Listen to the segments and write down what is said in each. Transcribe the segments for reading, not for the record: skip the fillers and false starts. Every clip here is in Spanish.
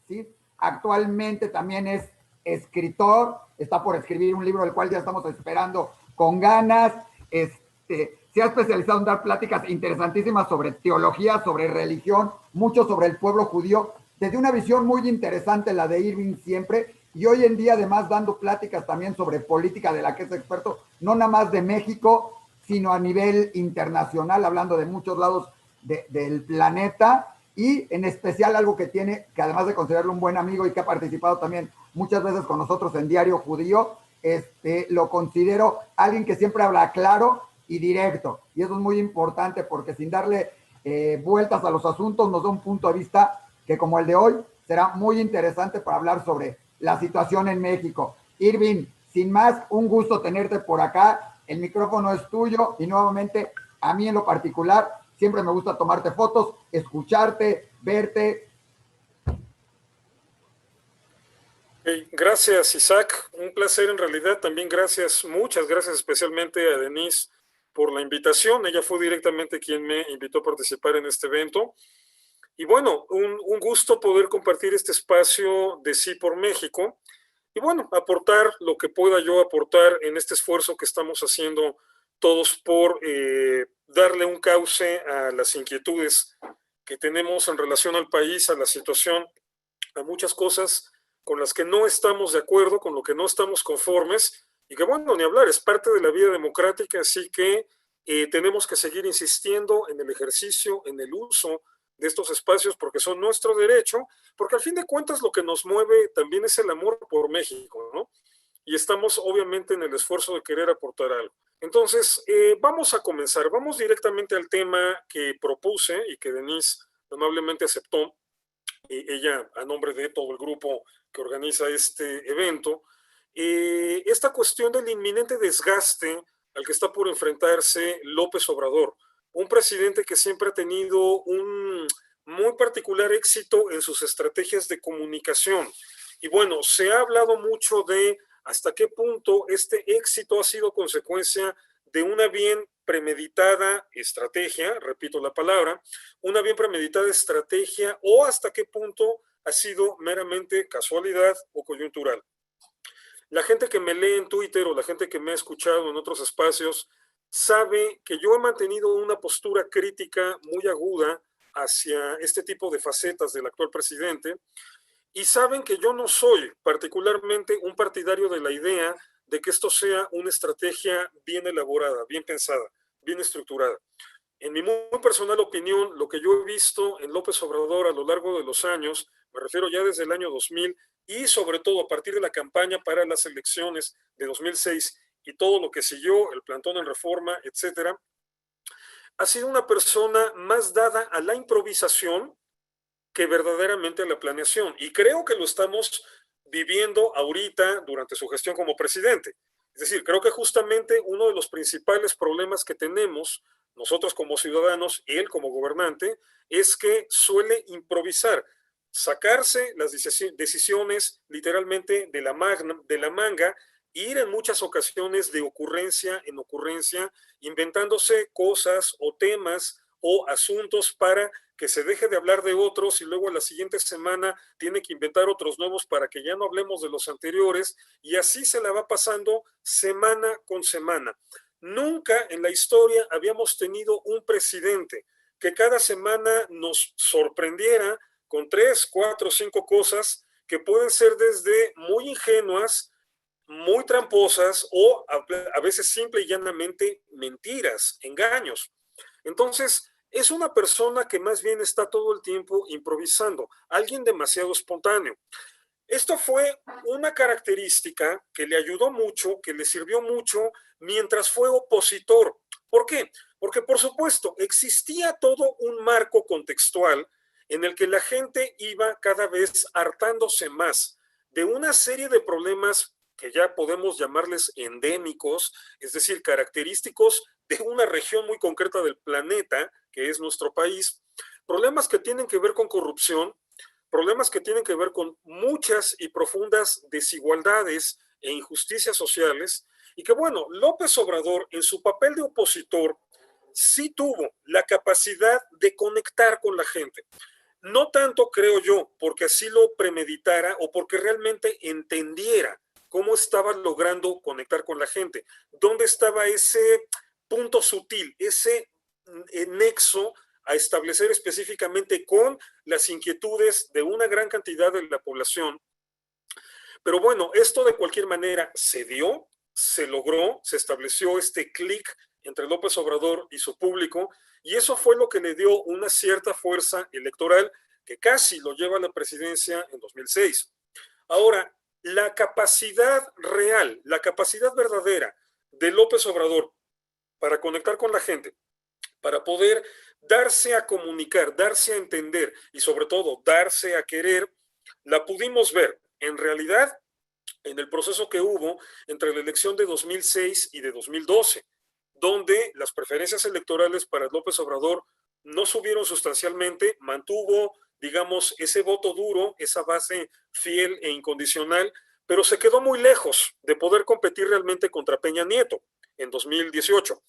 ¿sí? Actualmente también es escritor, está por escribir un libro del cual ya estamos esperando con ganas. Se ha especializado en dar pláticas interesantísimas sobre teología, sobre religión, mucho sobre el pueblo judío, desde una visión muy interesante, la de Irving siempre, y hoy en día además dando pláticas también sobre política de la que es experto, no nada más de México, sino a nivel internacional, hablando de muchos lados del planeta, y en especial algo que tiene, que además de considerarlo un buen amigo y que ha participado también muchas veces con nosotros en Diario Judío, lo considero alguien que siempre habla claro y directo, y eso es muy importante porque sin darle vueltas a los asuntos nos da un punto de vista que como el de hoy será muy interesante para hablar sobre la situación en México. Irving, sin más, un gusto tenerte por acá, el micrófono es tuyo y nuevamente a mí en lo particular siempre me gusta tomarte fotos, escucharte, verte. Gracias, Isaac. Un placer en realidad. También gracias, muchas gracias especialmente a Denise por la invitación. Ella fue directamente quien me invitó a participar en este evento. Y bueno, un gusto poder compartir este espacio de Sí por México y bueno, aportar lo que pueda yo aportar en este esfuerzo que estamos haciendo todos por darle un cauce a las inquietudes que tenemos en relación al país, a la situación, a muchas cosas con las que no estamos de acuerdo, con lo que no estamos conformes, y que bueno, ni hablar, es parte de la vida democrática, así que tenemos que seguir insistiendo en el ejercicio, en el uso de estos espacios, porque son nuestro derecho, porque al fin de cuentas lo que nos mueve también es el amor por México, ¿no? Y estamos obviamente en el esfuerzo de querer aportar algo. Entonces, vamos a comenzar, vamos directamente al tema que propuse y que Denise amablemente aceptó, ella a nombre de todo el grupo que organiza este evento, esta cuestión del inminente desgaste al que está por enfrentarse López Obrador, un presidente que siempre ha tenido un muy particular éxito en sus estrategias de comunicación. Y bueno, se ha hablado mucho de hasta qué punto este éxito ha sido consecuencia de una bien premeditada estrategia, repito la palabra, una bien premeditada estrategia o hasta qué punto ha sido meramente casualidad o coyuntural. La gente que me lee en Twitter o la gente que me ha escuchado en otros espacios sabe que yo he mantenido una postura crítica muy aguda hacia este tipo de facetas del actual presidente y saben que yo no soy particularmente un partidario de la idea de que esto sea una estrategia bien elaborada, bien pensada, bien estructurada. En mi muy personal opinión, lo que yo he visto en López Obrador a lo largo de los años, me refiero ya desde el año 2000 y sobre todo a partir de la campaña para las elecciones de 2006 y todo lo que siguió, el plantón en reforma, etcétera, ha sido una persona más dada a la improvisación que verdaderamente a la planeación. Y creo que lo estamos viviendo ahorita durante su gestión como presidente. Es decir, creo que justamente uno de los principales problemas que tenemos nosotros como ciudadanos y él como gobernante es que suele improvisar, sacarse las decisiones literalmente de la manga, ir en muchas ocasiones de ocurrencia en ocurrencia, inventándose cosas o temas o asuntos para que se deje de hablar de otros y luego la siguiente semana tiene que inventar otros nuevos para que ya no hablemos de los anteriores y así se la va pasando semana con semana. Nunca en la historia habíamos tenido un presidente que cada semana nos sorprendiera con 3, 4, 5 cosas que pueden ser desde muy ingenuas, muy tramposas o a veces simple y llanamente mentiras, engaños. Entonces, es una persona que más bien está todo el tiempo improvisando, alguien demasiado espontáneo. Esto fue una característica que le ayudó mucho, que le sirvió mucho mientras fue opositor. ¿Por qué? Porque, por supuesto, existía todo un marco contextual en el que la gente iba cada vez hartándose más de una serie de problemas que ya podemos llamarles endémicos, es decir, característicos de una región muy concreta del planeta, que es nuestro país, problemas que tienen que ver con corrupción, problemas que tienen que ver con muchas y profundas desigualdades e injusticias sociales, y que bueno, López Obrador en su papel de opositor sí tuvo la capacidad de conectar con la gente. No tanto, creo yo, porque así lo premeditara o porque realmente entendiera cómo estaba logrando conectar con la gente, dónde estaba ese punto sutil, ese nexo a establecer específicamente con las inquietudes de una gran cantidad de la población. Pero bueno, esto de cualquier manera se dio, se logró, se estableció este clic entre López Obrador y su público, y eso fue lo que le dio una cierta fuerza electoral que casi lo lleva a la presidencia en 2006. Ahora, la capacidad real, la capacidad verdadera de López Obrador para conectar con la gente, para poder darse a comunicar, darse a entender y sobre todo darse a querer, la pudimos ver en realidad en el proceso que hubo entre la elección de 2006 y de 2012, donde las preferencias electorales para López Obrador no subieron sustancialmente, mantuvo, digamos, ese voto duro, esa base fiel e incondicional, pero se quedó muy lejos de poder competir realmente contra Peña Nieto en 2018.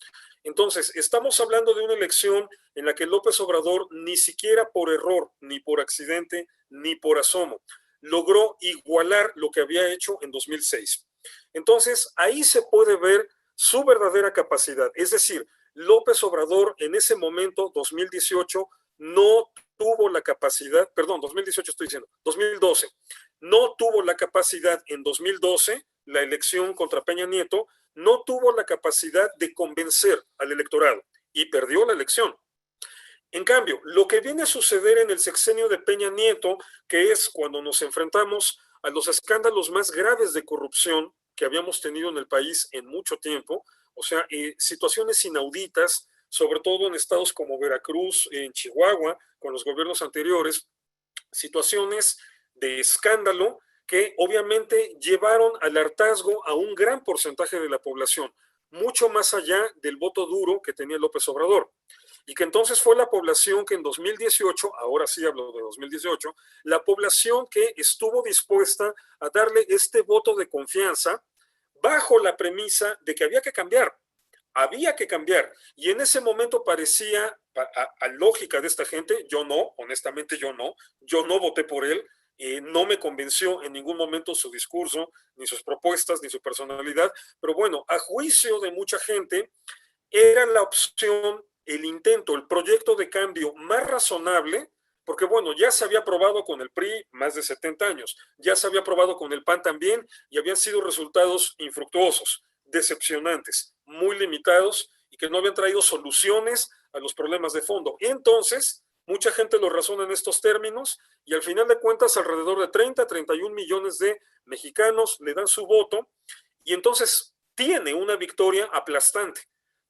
Entonces, estamos hablando de una elección en la que López Obrador ni siquiera por error, ni por accidente, ni por asomo, logró igualar lo que había hecho en 2006. Entonces, ahí se puede ver su verdadera capacidad. Es decir, López Obrador en ese momento, 2018, no tuvo la capacidad, perdón, 2018 estoy diciendo, 2012, no tuvo la capacidad en 2012, la elección contra Peña Nieto, no tuvo la capacidad de convencer al electorado y perdió la elección. En cambio, lo que viene a suceder en el sexenio de Peña Nieto, que es cuando nos enfrentamos a los escándalos más graves de corrupción que habíamos tenido en el país en mucho tiempo, o sea, situaciones inauditas, sobre todo en estados como Veracruz, en Chihuahua, con los gobiernos anteriores, situaciones de escándalo que obviamente llevaron al hartazgo a un gran porcentaje de la población, mucho más allá del voto duro que tenía López Obrador. Y que entonces fue la población que en 2018, ahora sí hablo de 2018, la población que estuvo dispuesta a darle este voto de confianza bajo la premisa de que había que cambiar. Había que cambiar. Y en ese momento parecía, a lógica de esta gente, yo no, honestamente yo no voté por él, no me convenció en ningún momento su discurso, ni sus propuestas, ni su personalidad, pero bueno, a juicio de mucha gente, era la opción, el intento, el proyecto de cambio más razonable, porque bueno, ya se había probado con el PRI más de 70 años, ya se había probado con el PAN también y habían sido resultados infructuosos, decepcionantes, muy limitados y que no habían traído soluciones a los problemas de fondo. Entonces, mucha gente lo razona en estos términos y al final de cuentas alrededor de 31 millones de mexicanos le dan su voto y entonces tiene una victoria aplastante.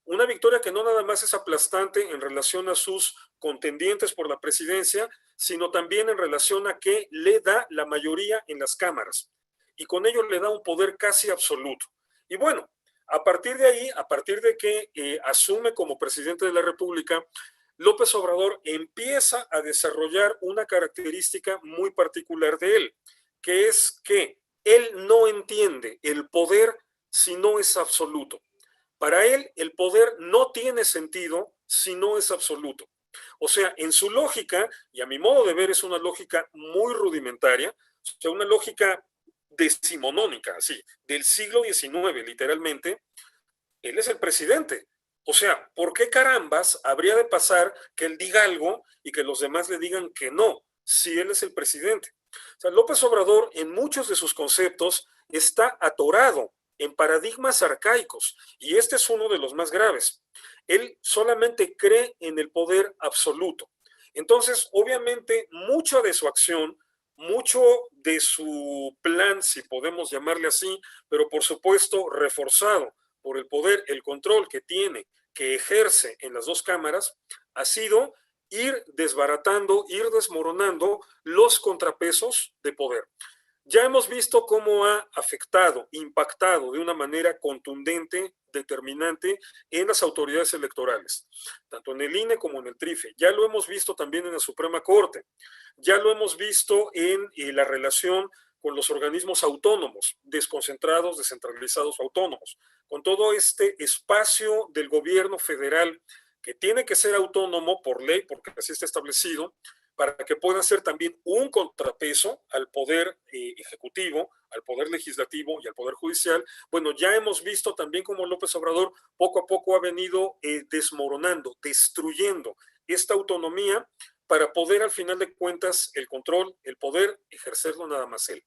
Una victoria que no nada más es aplastante en relación a sus contendientes por la presidencia, sino también en relación a que le da la mayoría en las cámaras y con ello le da un poder casi absoluto. Y bueno, a partir de ahí, a partir de que asume como presidente de la República, López Obrador empieza a desarrollar una característica muy particular de él, que es que él no entiende el poder si no es absoluto. Para él, el poder no tiene sentido si no es absoluto. O sea, en su lógica, y a mi modo de ver es una lógica muy rudimentaria, o sea, una lógica decimonónica, así, del siglo XIX, literalmente, él es el presidente. O sea, ¿por qué carambas habría de pasar que él diga algo y que los demás le digan que no, si él es el presidente? O sea, López Obrador, en muchos de sus conceptos, está atorado en paradigmas arcaicos, y este es uno de los más graves. Él solamente cree en el poder absoluto. Entonces, obviamente, mucha de su acción, mucho de su plan, si podemos llamarle así, pero por supuesto reforzado por el poder, el control que tiene, que ejerce en las dos cámaras, ha sido ir desbaratando, ir desmoronando los contrapesos de poder. Ya hemos visto cómo ha afectado, impactado de una manera contundente, determinante en las autoridades electorales, tanto en el INE como en el TRIFE. Ya lo hemos visto también en la Suprema Corte. Ya lo hemos visto en la relación con los organismos autónomos, desconcentrados, descentralizados, autónomos, con todo este espacio del gobierno federal que tiene que ser autónomo por ley, porque así está establecido, para que puedan ser también un contrapeso al poder ejecutivo, al poder legislativo y al poder judicial. Bueno, ya hemos visto también cómo López Obrador poco a poco ha venido desmoronando, destruyendo esta autonomía para poder al final de cuentas el control, el poder ejercerlo nada más él.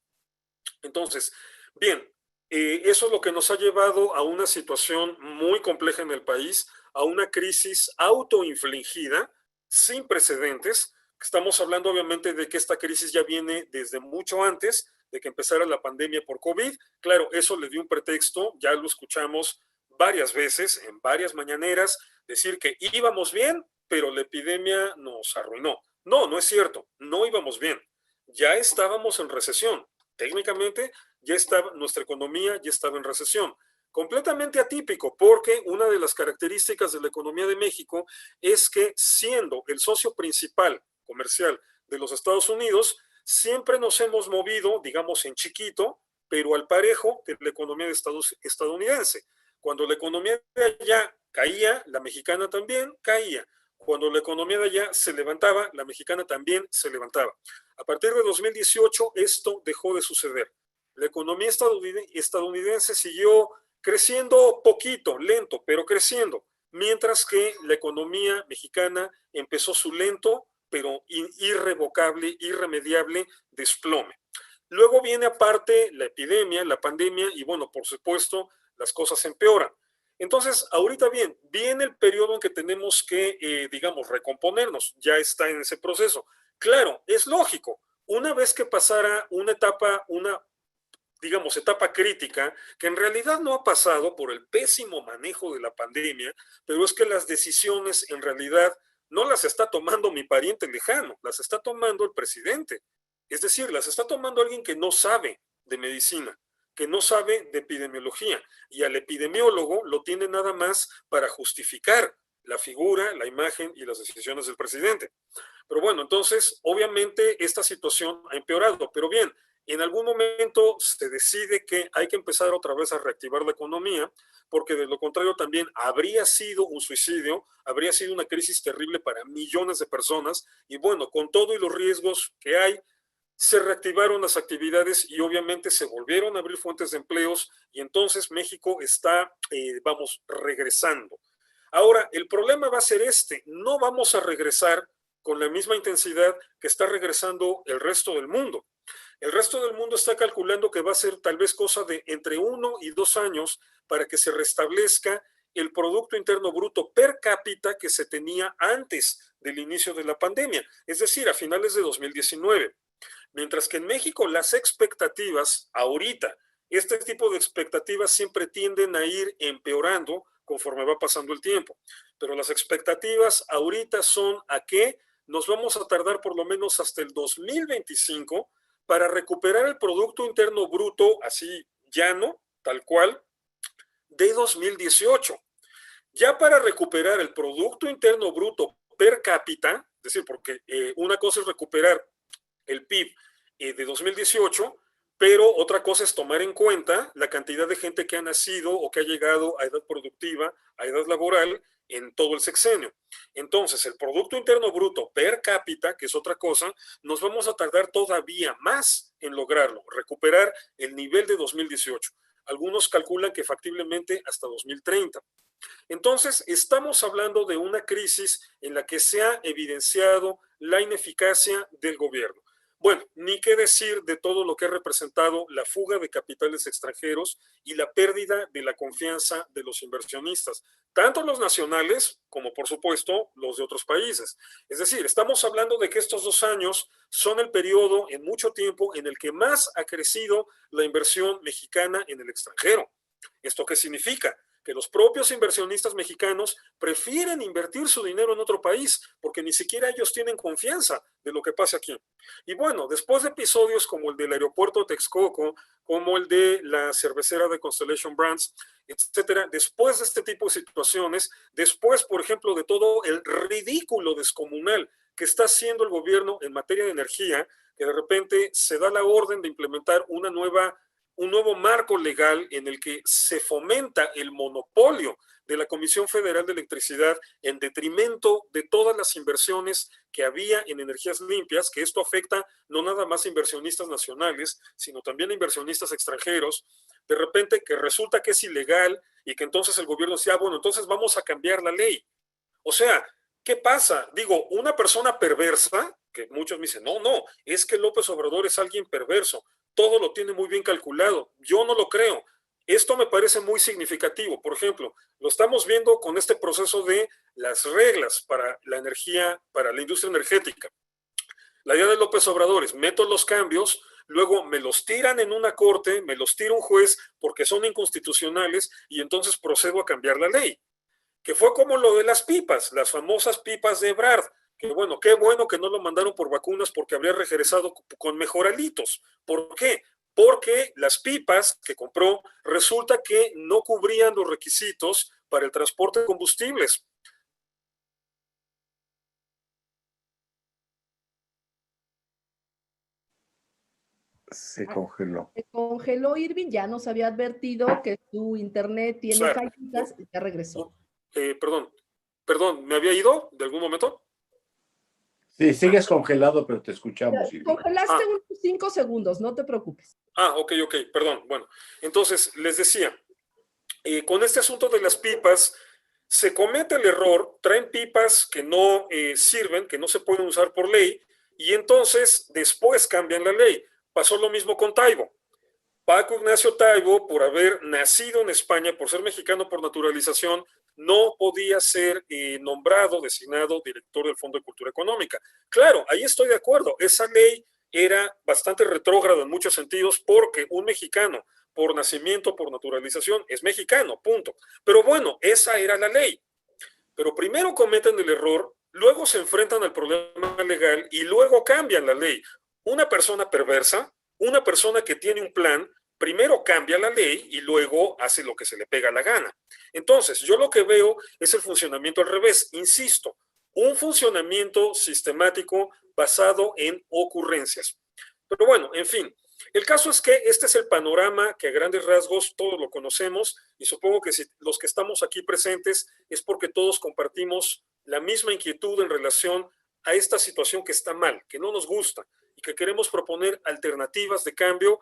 Entonces, bien, eso es lo que nos ha llevado a una situación muy compleja en el país, a una crisis autoinfligida, sin precedentes. Estamos hablando obviamente de que esta crisis ya viene desde mucho antes de que empezara la pandemia por COVID. Claro, eso le dio un pretexto, ya lo escuchamos varias veces, en varias mañaneras, decir que íbamos bien, pero la epidemia nos arruinó. No, no es cierto, no íbamos bien. Ya estábamos en recesión. Técnicamente ya estaba, nuestra economía ya estaba en recesión. Completamente atípico, porque una de las características de la economía de México es que, siendo el socio principal comercial de los Estados Unidos, siempre nos hemos movido, digamos, en chiquito, pero al parejo de la economía de estadounidense. Cuando la economía de allá caía, la mexicana también caía. Cuando la economía de allá se levantaba, la mexicana también se levantaba. A partir de 2018, esto dejó de suceder. La economía estadounidense siguió creciendo poquito, lento, pero creciendo, mientras que la economía mexicana empezó su lento, pero irrevocable, irremediable desplome. Luego viene aparte la epidemia, la pandemia, y bueno, por supuesto, las cosas empeoran. Entonces, ahorita bien, viene el periodo en que tenemos que, digamos, recomponernos, ya está en ese proceso. Claro, es lógico, una vez que pasara una etapa, digamos, etapa crítica, que en realidad no ha pasado por el pésimo manejo de la pandemia, pero es que las decisiones en realidad no las está tomando mi pariente lejano, las está tomando el presidente. Es decir, las está tomando alguien que no sabe de medicina, que no sabe de epidemiología, y al epidemiólogo lo tiene nada más para justificar la figura, la imagen y las decisiones del presidente. Pero bueno, entonces, obviamente esta situación ha empeorado, pero bien, en algún momento se decide que hay que empezar otra vez a reactivar la economía, porque de lo contrario también habría sido un suicidio, habría sido una crisis terrible para millones de personas, y bueno, con todo y los riesgos que hay, se reactivaron las actividades y obviamente se volvieron a abrir fuentes de empleos, y entonces México está, vamos, regresando. Ahora, el problema va a ser este, no vamos a regresar con la misma intensidad que está regresando el resto del mundo. El resto del mundo está calculando que va a ser tal vez cosa de entre 1 y 2 años para que se restablezca el Producto Interno Bruto per cápita que se tenía antes del inicio de la pandemia, es decir, a finales de 2019. Mientras que en México las expectativas ahorita, este tipo de expectativas siempre tienden a ir empeorando conforme va pasando el tiempo. Pero las expectativas ahorita son a que nos vamos a tardar por lo menos hasta el 2025 para recuperar el Producto Interno Bruto, así llano, tal cual, de 2018. Ya para recuperar el Producto Interno Bruto per cápita, es decir, porque una cosa es recuperar el PIB de 2018, pero otra cosa es tomar en cuenta la cantidad de gente que ha nacido o que ha llegado a edad productiva, a edad laboral en todo el sexenio. Entonces, el Producto Interno Bruto per cápita, que es otra cosa, nos vamos a tardar todavía más en lograrlo, recuperar el nivel de 2018. Algunos calculan que factiblemente hasta 2030. Entonces, estamos hablando de una crisis en la que se ha evidenciado la ineficacia del gobierno. Bueno, ni qué decir de todo lo que ha representado la fuga de capitales extranjeros y la pérdida de la confianza de los inversionistas, tanto los nacionales como, por supuesto, los de otros países. Es decir, estamos hablando de que estos 2 años son el periodo en mucho tiempo en el que más ha crecido la inversión mexicana en el extranjero. ¿Esto qué significa? Que los propios inversionistas mexicanos prefieren invertir su dinero en otro país porque ni siquiera ellos tienen confianza de lo que pasa aquí. Y bueno, después de episodios como el del aeropuerto de Texcoco, como el de la cervecera de Constellation Brands, etcétera, después de este tipo de situaciones, después, por ejemplo, de todo el ridículo descomunal que está haciendo el gobierno en materia de energía, que de repente se da la orden de implementar una nueva un nuevo marco legal en el que se fomenta el monopolio de la Comisión Federal de Electricidad en detrimento de todas las inversiones que había en energías limpias, que esto afecta no nada más a inversionistas nacionales, sino también a inversionistas extranjeros, de repente que resulta que es ilegal y que entonces el gobierno decía, bueno, entonces vamos a cambiar la ley. O sea, ¿qué pasa? Digo, una persona perversa, que muchos me dicen, no, no, es que López Obrador es alguien perverso, todo lo tiene muy bien calculado. Yo no lo creo. Esto me parece muy significativo. Por ejemplo, lo estamos viendo con este proceso de las reglas para la energía, para la industria energética. La idea de López Obrador es, meto los cambios, luego me los tiran en una corte, me los tira un juez porque son inconstitucionales y entonces procedo a cambiar la ley. Que fue como lo de las pipas, las famosas pipas de Ebrard, que bueno, qué bueno que no lo mandaron por vacunas porque habría regresado con mejoralitos. ¿Por qué? Porque las pipas que compró resulta que no cubrían los requisitos para el transporte de combustibles. Se congeló. Se congeló Irving, ya nos había advertido que su internet tiene Claro. fallitas y ya regresó. Perdón, ¿me había ido de algún momento? Sí, sigues congelado, pero te escuchamos, Irving. Congelaste unos 5 segundos, no te preocupes. Ok, perdón. Bueno, entonces les decía, con este asunto de las pipas, se comete el error, traen pipas que no sirven, que no se pueden usar por ley, y entonces después cambian la ley. Pasó lo mismo con Taibo. Paco Ignacio Taibo, por haber nacido en España, por ser mexicano por naturalización, no podía ser nombrado, designado director del Fondo de Cultura Económica. Claro, ahí estoy de acuerdo. Esa ley era bastante retrógrada en muchos sentidos porque un mexicano por nacimiento, por naturalización, es mexicano, punto. Pero bueno, esa era la ley. Pero primero cometen el error, luego se enfrentan al problema legal y luego cambian la ley. Una persona perversa, una persona que tiene un plan, primero cambia la ley y luego hace lo que se le pega la gana. Entonces, yo lo que veo es el funcionamiento al revés. Insisto, un funcionamiento sistemático basado en ocurrencias. Pero bueno, en fin, el caso es que este es el panorama que a grandes rasgos todos lo conocemos y supongo que si los que estamos aquí presentes es porque todos compartimos la misma inquietud en relación a esta situación que está mal, que no nos gusta y que queremos proponer alternativas de cambio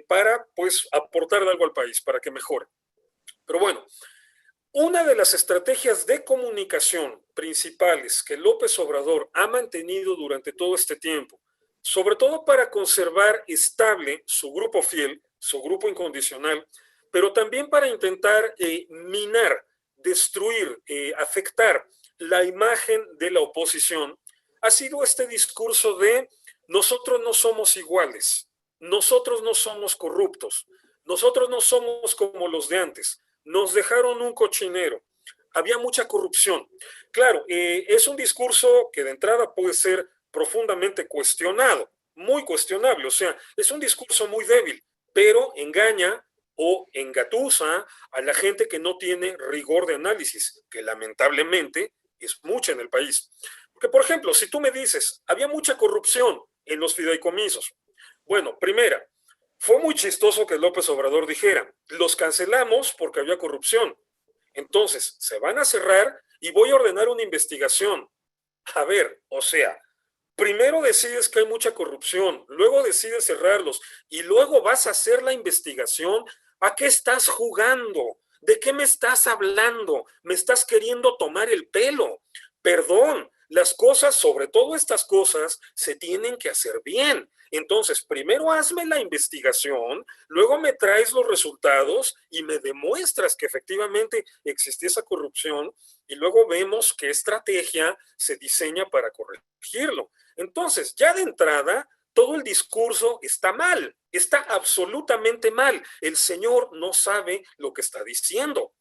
para pues aportar algo al país, para que mejore. Pero bueno, una de las estrategias de comunicación principales que López Obrador ha mantenido durante todo este tiempo, sobre todo para conservar estable su grupo fiel, su grupo incondicional, pero también para intentar minar, destruir, afectar la imagen de la oposición, ha sido este discurso de nosotros no somos iguales, nosotros no somos corruptos, nosotros no somos como los de antes, nos dejaron un cochinero, había mucha corrupción. Claro, es un discurso que de entrada puede ser profundamente cuestionado, muy cuestionable, o sea, es un discurso muy débil, pero engaña o engatusa a la gente que no tiene rigor de análisis, que lamentablemente es mucha en el país. Porque, por ejemplo, si tú me dices, había mucha corrupción en los fideicomisos. Bueno, primera, fue muy chistoso que López Obrador dijera, los cancelamos porque había corrupción. Entonces, se van a cerrar y voy a ordenar una investigación. A ver, o sea, primero decides que hay mucha corrupción, luego decides cerrarlos y luego vas a hacer la investigación. ¿A qué estás jugando? ¿De qué me estás hablando? ¿Me estás queriendo tomar el pelo? Perdón, las cosas, sobre todo estas cosas, se tienen que hacer bien. Entonces, primero hazme la investigación, luego me traes los resultados y me demuestras que efectivamente existía esa corrupción y luego vemos qué estrategia se diseña para corregirlo. Entonces, ya de entrada, todo el discurso está mal, está absolutamente mal. El señor no sabe lo que está diciendo.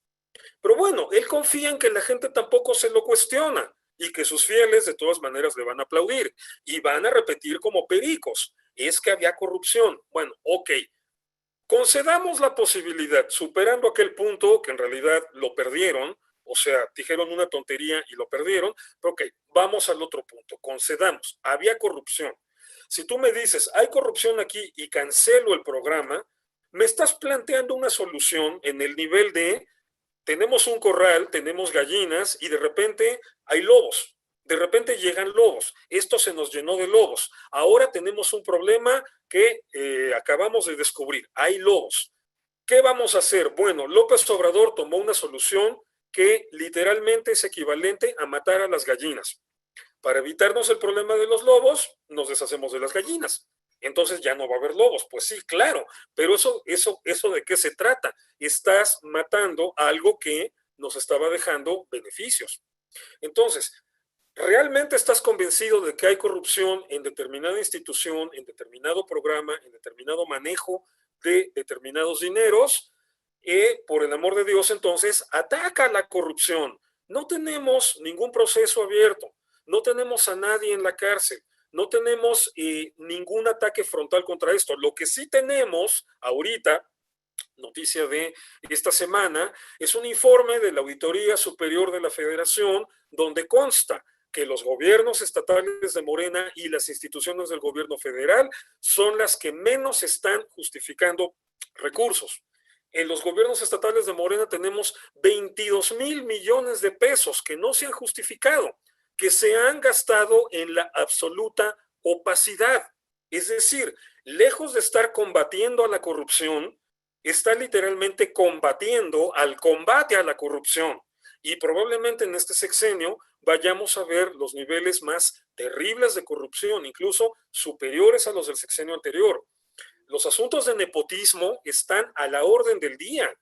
Pero bueno, él confía en que la gente tampoco se lo cuestiona y que sus fieles de todas maneras le van a aplaudir y van a repetir como pericos. Es que había corrupción. Bueno, ok. Concedamos la posibilidad, superando aquel punto que en realidad lo perdieron, o sea, dijeron una tontería y lo perdieron, pero ok, vamos al otro punto, concedamos, había corrupción. Si tú me dices, hay corrupción aquí y cancelo el programa, me estás planteando una solución en el nivel de tenemos un corral, tenemos gallinas y de repente hay lobos. De repente llegan lobos. Esto se nos llenó de lobos. Ahora tenemos un problema que acabamos de descubrir. Hay lobos. ¿Qué vamos a hacer? Bueno, López Obrador tomó una solución que literalmente es equivalente a matar a las gallinas. Para evitarnos el problema de los lobos, nos deshacemos de las gallinas. Entonces ya no va a haber lobos. Pues sí, claro, pero eso ¿de qué se trata? Estás matando algo que nos estaba dejando beneficios. Entonces, ¿realmente estás convencido de que hay corrupción en determinada institución, en determinado programa, en determinado manejo de determinados dineros? Por el amor de Dios, entonces, ataca la corrupción. No tenemos ningún proceso abierto, no tenemos a nadie en la cárcel, no tenemos ningún ataque frontal contra esto. Lo que sí tenemos ahorita, noticia de esta semana, es un informe de la Auditoría Superior de la Federación donde consta que los gobiernos estatales de Morena y las instituciones del gobierno federal son las que menos están justificando recursos. En los gobiernos estatales de Morena tenemos 22,000 millones de pesos que no se han justificado, que se han gastado en la absoluta opacidad. Es decir, lejos de estar combatiendo a la corrupción, está literalmente combatiendo al combate a la corrupción. Y probablemente en este sexenio vayamos a ver los niveles más terribles de corrupción, incluso superiores a los del sexenio anterior. Los asuntos de nepotismo están a la orden del día.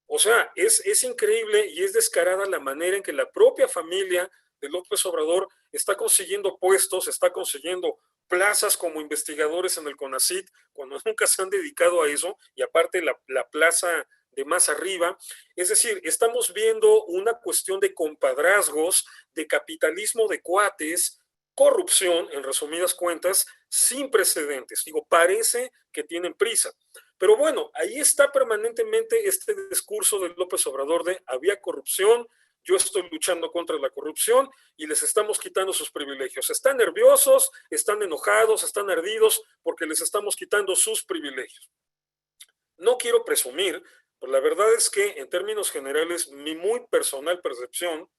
O sea, es increíble y es descarada la manera en que la propia familia de López Obrador está consiguiendo puestos, está consiguiendo plazas como investigadores en el CONACYT, cuando nunca se han dedicado a eso, y aparte la plaza de más arriba. Es decir, estamos viendo una cuestión de compadrazgos, de capitalismo de cuates, corrupción, en resumidas cuentas, sin precedentes. Digo, parece que tienen prisa. Pero bueno, ahí está permanentemente este discurso de López Obrador de había corrupción, yo estoy luchando contra la corrupción y les estamos quitando sus privilegios. Están nerviosos, están enojados, están ardidos porque les estamos quitando sus privilegios. No quiero presumir, pero la verdad es que en términos generales, mi muy personal percepción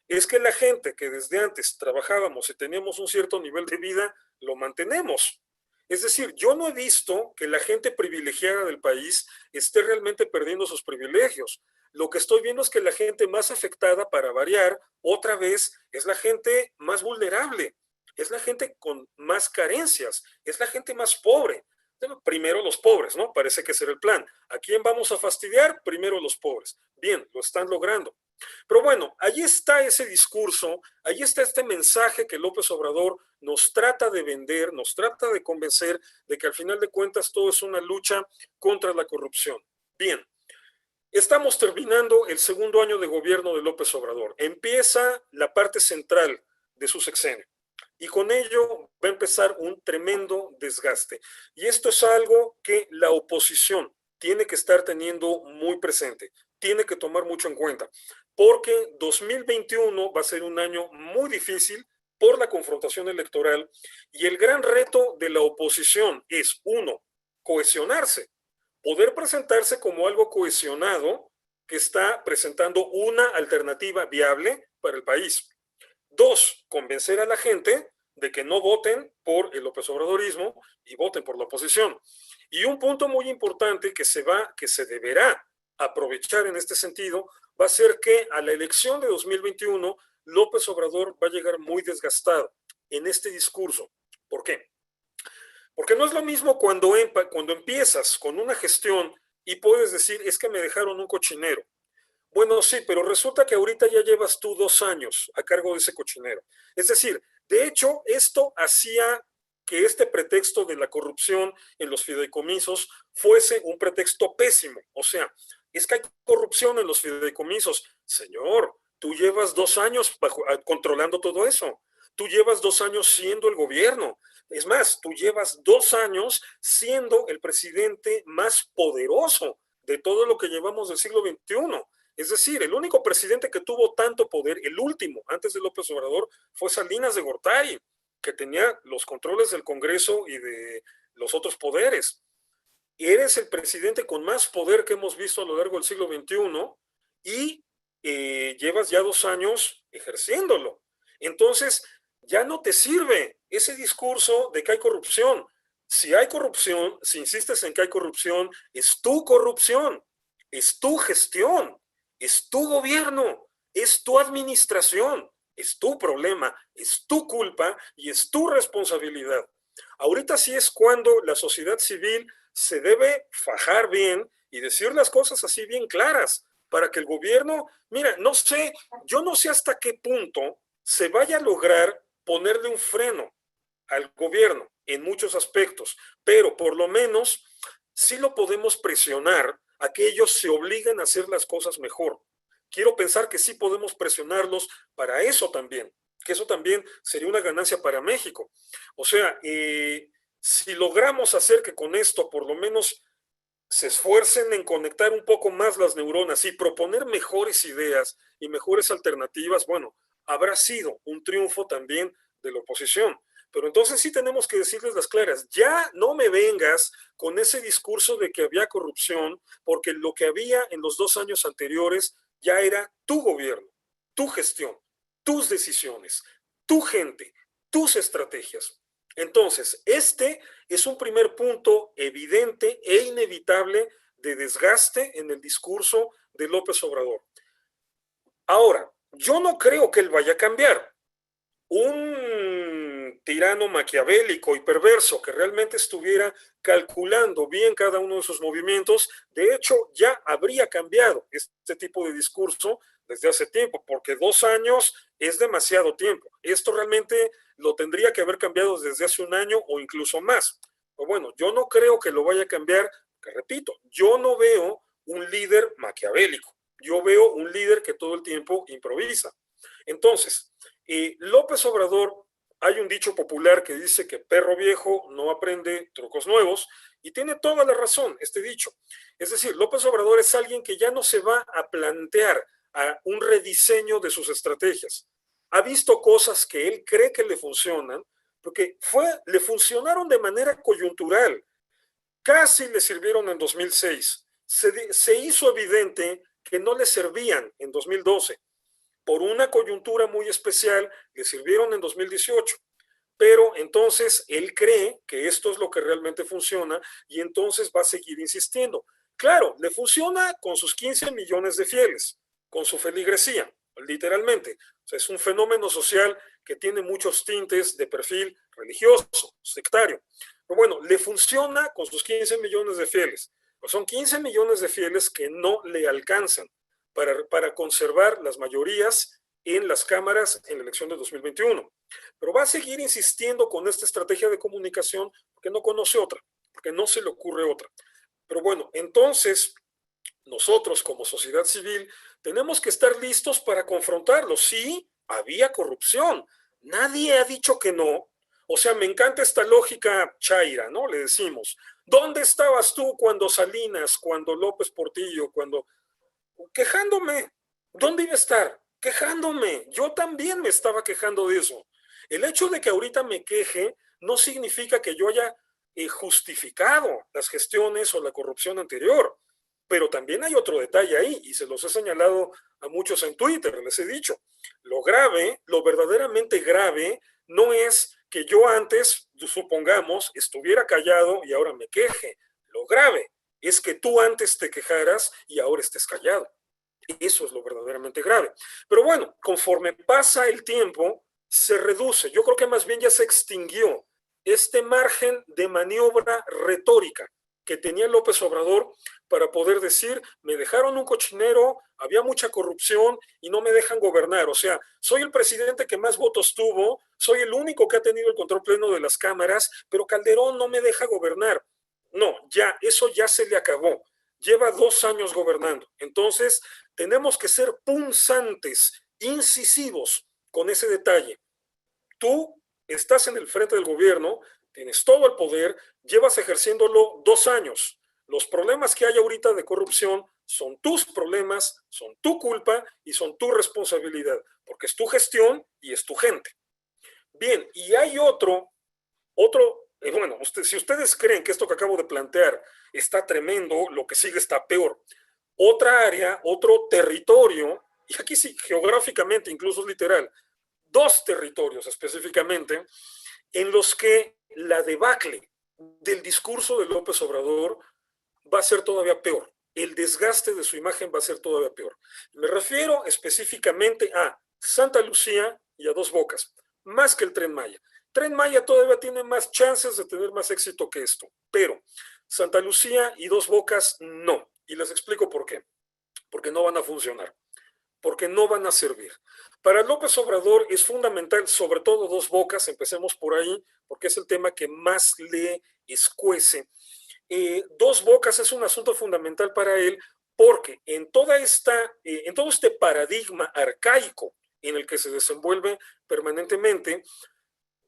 es que la gente que desde antes trabajábamos y teníamos un cierto nivel de vida, lo mantenemos. Es decir, yo no he visto que la gente privilegiada del país esté realmente perdiendo sus privilegios. Lo que estoy viendo es que la gente más afectada, para variar, otra vez, es la gente más vulnerable, es la gente con más carencias, es la gente más pobre. Primero los pobres, ¿no? Parece que ese era el plan. ¿A quién vamos a fastidiar? Primero los pobres. Bien, lo están logrando. Pero bueno, ahí está ese discurso, ahí está este mensaje que López Obrador nos trata de vender, nos trata de convencer de que al final de cuentas todo es una lucha contra la corrupción. Bien, estamos terminando el segundo año de gobierno de López Obrador. Empieza la parte central de su sexenio y con ello va a empezar un tremendo desgaste. Y esto es algo que la oposición tiene que estar teniendo muy presente, tiene que tomar mucho en cuenta, porque 2021 va a ser un año muy difícil por la confrontación electoral y el gran reto de la oposición es, uno, cohesionarse, poder presentarse como algo cohesionado que está presentando una alternativa viable para el país. Dos, convencer a la gente de que no voten por el López Obradorismo y voten por la oposición. Y un punto muy importante que se deberá aprovechar en este sentido va a ser que a la elección de 2021 López Obrador va a llegar muy desgastado en este discurso. ¿Por qué? Porque no es lo mismo cuando empiezas con una gestión y puedes decir, es que me dejaron un cochinero. Bueno, sí, pero resulta que ahorita ya llevas tú 2 años a cargo de ese cochinero. Es decir, de hecho, esto hacía que este pretexto de la corrupción en los fideicomisos fuese un pretexto pésimo. O sea, es que hay corrupción en los fideicomisos. Señor, tú llevas 2 años controlando todo eso. Tú llevas 2 años siendo el gobierno. Es más, tú llevas 2 años siendo el presidente más poderoso de todo lo que llevamos del siglo XXI. Es decir, el único presidente que tuvo tanto poder, el último, antes de López Obrador, fue Salinas de Gortari, que tenía los controles del Congreso y de los otros poderes. eres el presidente con más poder que hemos visto a lo largo del siglo XXI y llevas ya 2 años ejerciéndolo. Entonces, ya no te sirve ese discurso de que hay corrupción. Si hay corrupción, si insistes en que hay corrupción, es tu corrupción, es tu gestión, es tu gobierno, es tu administración, es tu problema, es tu culpa y es tu responsabilidad. Ahorita sí es cuando la sociedad civil se debe fajar bien y decir las cosas así bien claras para que el gobierno, mira, no sé, yo no sé hasta qué punto se vaya a lograr ponerle un freno al gobierno en muchos aspectos, pero por lo menos sí lo podemos presionar a que ellos se obliguen a hacer las cosas mejor. Quiero pensar que sí podemos presionarlos para eso también, que eso también sería una ganancia para México. O sea, si logramos hacer que con esto por lo menos se esfuercen en conectar un poco más las neuronas y proponer mejores ideas y mejores alternativas, bueno, habrá sido un triunfo también de la oposición. Pero entonces sí tenemos que decirles las claras, ya no me vengas con ese discurso de que había corrupción, porque lo que había en los 2 años anteriores ya era tu gobierno, tu gestión, tus decisiones, tu gente, tus estrategias. Entonces, este es un primer punto evidente e inevitable de desgaste en el discurso de López Obrador. Ahora, yo no creo que él vaya a cambiar. Un tirano maquiavélico y perverso que realmente estuviera calculando bien cada uno de sus movimientos, de hecho ya habría cambiado este tipo de discurso desde hace tiempo, porque 2 años es demasiado tiempo. Esto realmente lo tendría que haber cambiado desde hace 1 año o incluso más. Pero bueno, yo no creo que lo vaya a cambiar, que repito, yo no veo un líder maquiavélico, yo veo un líder que todo el tiempo improvisa. Entonces, López Obrador, hay un dicho popular que dice que perro viejo no aprende trucos nuevos, y tiene toda la razón este dicho. Es decir, López Obrador es alguien que ya no se va a plantear a un rediseño de sus estrategias. Ha visto cosas que él cree que le funcionan, porque le funcionaron de manera coyuntural. Casi le sirvieron en 2006. Se hizo evidente que no le servían en 2012. Por una coyuntura muy especial, le sirvieron en 2018. Pero entonces él cree que esto es lo que realmente funciona y entonces va a seguir insistiendo. Claro, le funciona con sus 15 millones de fieles, con su feligresía, literalmente. O sea, es un fenómeno social que tiene muchos tintes de perfil religioso, sectario. Pero bueno, le funciona con sus 15 millones de fieles. Pues son 15 millones de fieles que no le alcanzan para conservar las mayorías en las cámaras en la elección de 2021. Pero va a seguir insistiendo con esta estrategia de comunicación porque no conoce otra, porque no se le ocurre otra. Pero bueno, entonces nosotros como sociedad civil tenemos que estar listos para confrontarlo. Sí, había corrupción. Nadie ha dicho que no. O sea, me encanta esta lógica chaira, ¿no? Le decimos, ¿dónde estabas tú cuando Salinas, cuando López Portillo, cuando... Quejándome? ¿Dónde iba a estar? Quejándome. Yo también me estaba quejando de eso. El hecho de que ahorita me queje no significa que yo haya justificado las gestiones o la corrupción anterior. Pero también hay otro detalle ahí, y se los he señalado a muchos en Twitter, les he dicho. Lo grave, lo verdaderamente grave, no es que yo antes, supongamos, estuviera callado y ahora me queje. Lo grave es que tú antes te quejaras y ahora estés callado. Eso es lo verdaderamente grave. Pero bueno, conforme pasa el tiempo, se reduce. Yo creo que más bien ya se extinguió este margen de maniobra retórica que tenía López Obrador para poder decir, me dejaron un cochinero, había mucha corrupción y no me dejan gobernar. O sea, soy el presidente que más votos tuvo, soy el único que ha tenido el control pleno de las cámaras, pero Calderón no me deja gobernar. No, ya, eso ya se le acabó. Lleva 2 años gobernando. Entonces, tenemos que ser punzantes, incisivos con ese detalle. Tú estás en el frente del gobierno, tienes todo el poder, llevas ejerciéndolo 2 años. Los problemas que hay ahorita de corrupción son tus problemas, son tu culpa y son tu responsabilidad, porque es tu gestión y es tu gente. Bien, y hay otro bueno, si ustedes creen que esto que acabo de plantear está tremendo, lo que sigue está peor. Otra área, otro territorio, y aquí sí, geográficamente, incluso literal, dos territorios específicamente, en los que la debacle del discurso de López Obrador va a ser todavía peor. El desgaste de su imagen va a ser todavía peor. Me refiero específicamente a Santa Lucía y a Dos Bocas, más que el Tren Maya. Tren Maya todavía tiene más chances de tener más éxito que esto, pero Santa Lucía y Dos Bocas no. Y les explico por qué. Porque no van a funcionar, porque no van a servir. Para López Obrador es fundamental, sobre todo Dos Bocas, empecemos por ahí, porque es el tema que más le escuece. Dos Bocas es un asunto fundamental para él, porque en todo este paradigma arcaico en el que se desenvuelve permanentemente,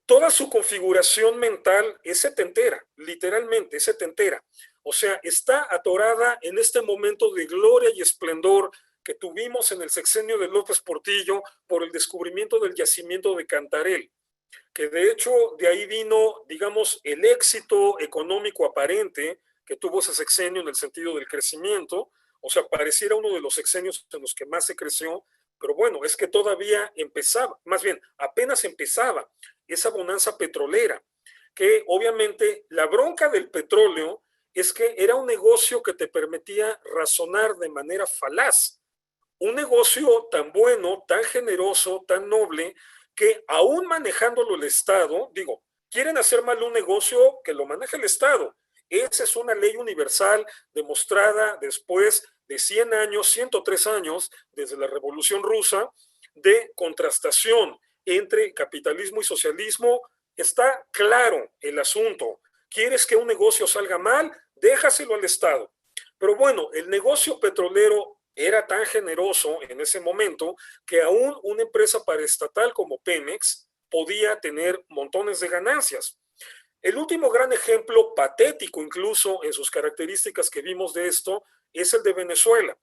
toda su configuración mental es setentera, literalmente es setentera. O sea, está atorada en este momento de gloria y esplendor que tuvimos en el sexenio de López Portillo por el descubrimiento del yacimiento de Cantarell, que de hecho de ahí vino, digamos, el éxito económico aparente que tuvo ese sexenio en el sentido del crecimiento. O sea, pareciera uno de los sexenios en los que más se creció, pero bueno, es que todavía empezaba, más bien, apenas empezaba esa bonanza petrolera, que obviamente la bronca del petróleo es que era un negocio que te permitía razonar de manera falaz. Un negocio tan bueno, tan generoso, tan noble, que aún manejándolo el Estado, digo, quieren hacer mal un negocio que lo maneja el Estado. Esa es una ley universal demostrada después de 100 años, 103 años, desde la Revolución Rusa, de contrastación entre capitalismo y socialismo. Está claro el asunto. ¿Quieres que un negocio salga mal? Déjaselo al Estado. Pero bueno, el negocio petrolero era tan generoso en ese momento que aún una empresa paraestatal como Pemex podía tener montones de ganancias. El último gran ejemplo patético, incluso en sus características que vimos de esto, es el de Venezuela.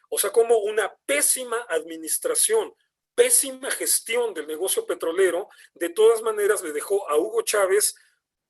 O sea, como una pésima administración, pésima gestión del negocio petrolero, de todas maneras le dejó a Hugo Chávez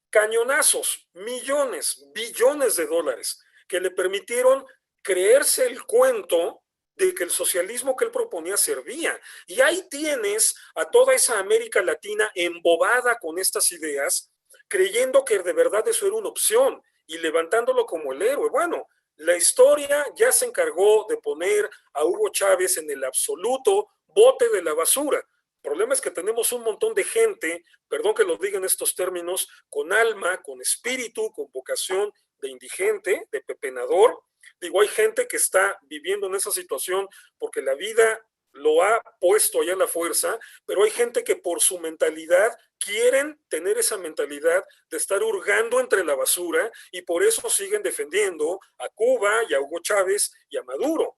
cañonazos, millones, billones de dólares, que le permitieron creerse el cuento de que el socialismo que él proponía servía. Y ahí tienes a toda esa América Latina embobada con estas ideas, creyendo que de verdad eso era una opción y levantándolo como el héroe. Bueno, la historia ya se encargó de poner a Hugo Chávez en el absoluto bote de la basura. El problema es que tenemos un montón de gente, perdón que lo diga en estos términos, con alma, con espíritu, con vocación de indigente, de pepenador. Digo, hay gente que está viviendo en esa situación porque la vida lo ha puesto allá a la fuerza, pero hay gente que por su mentalidad quieren tener esa mentalidad de estar hurgando entre la basura y por eso siguen defendiendo a Cuba y a Hugo Chávez y a Maduro.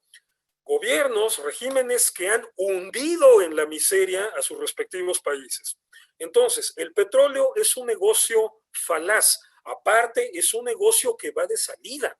Gobiernos, regímenes que han hundido en la miseria a sus respectivos países. Entonces, el petróleo es un negocio falaz. Aparte, es un negocio que va de salida.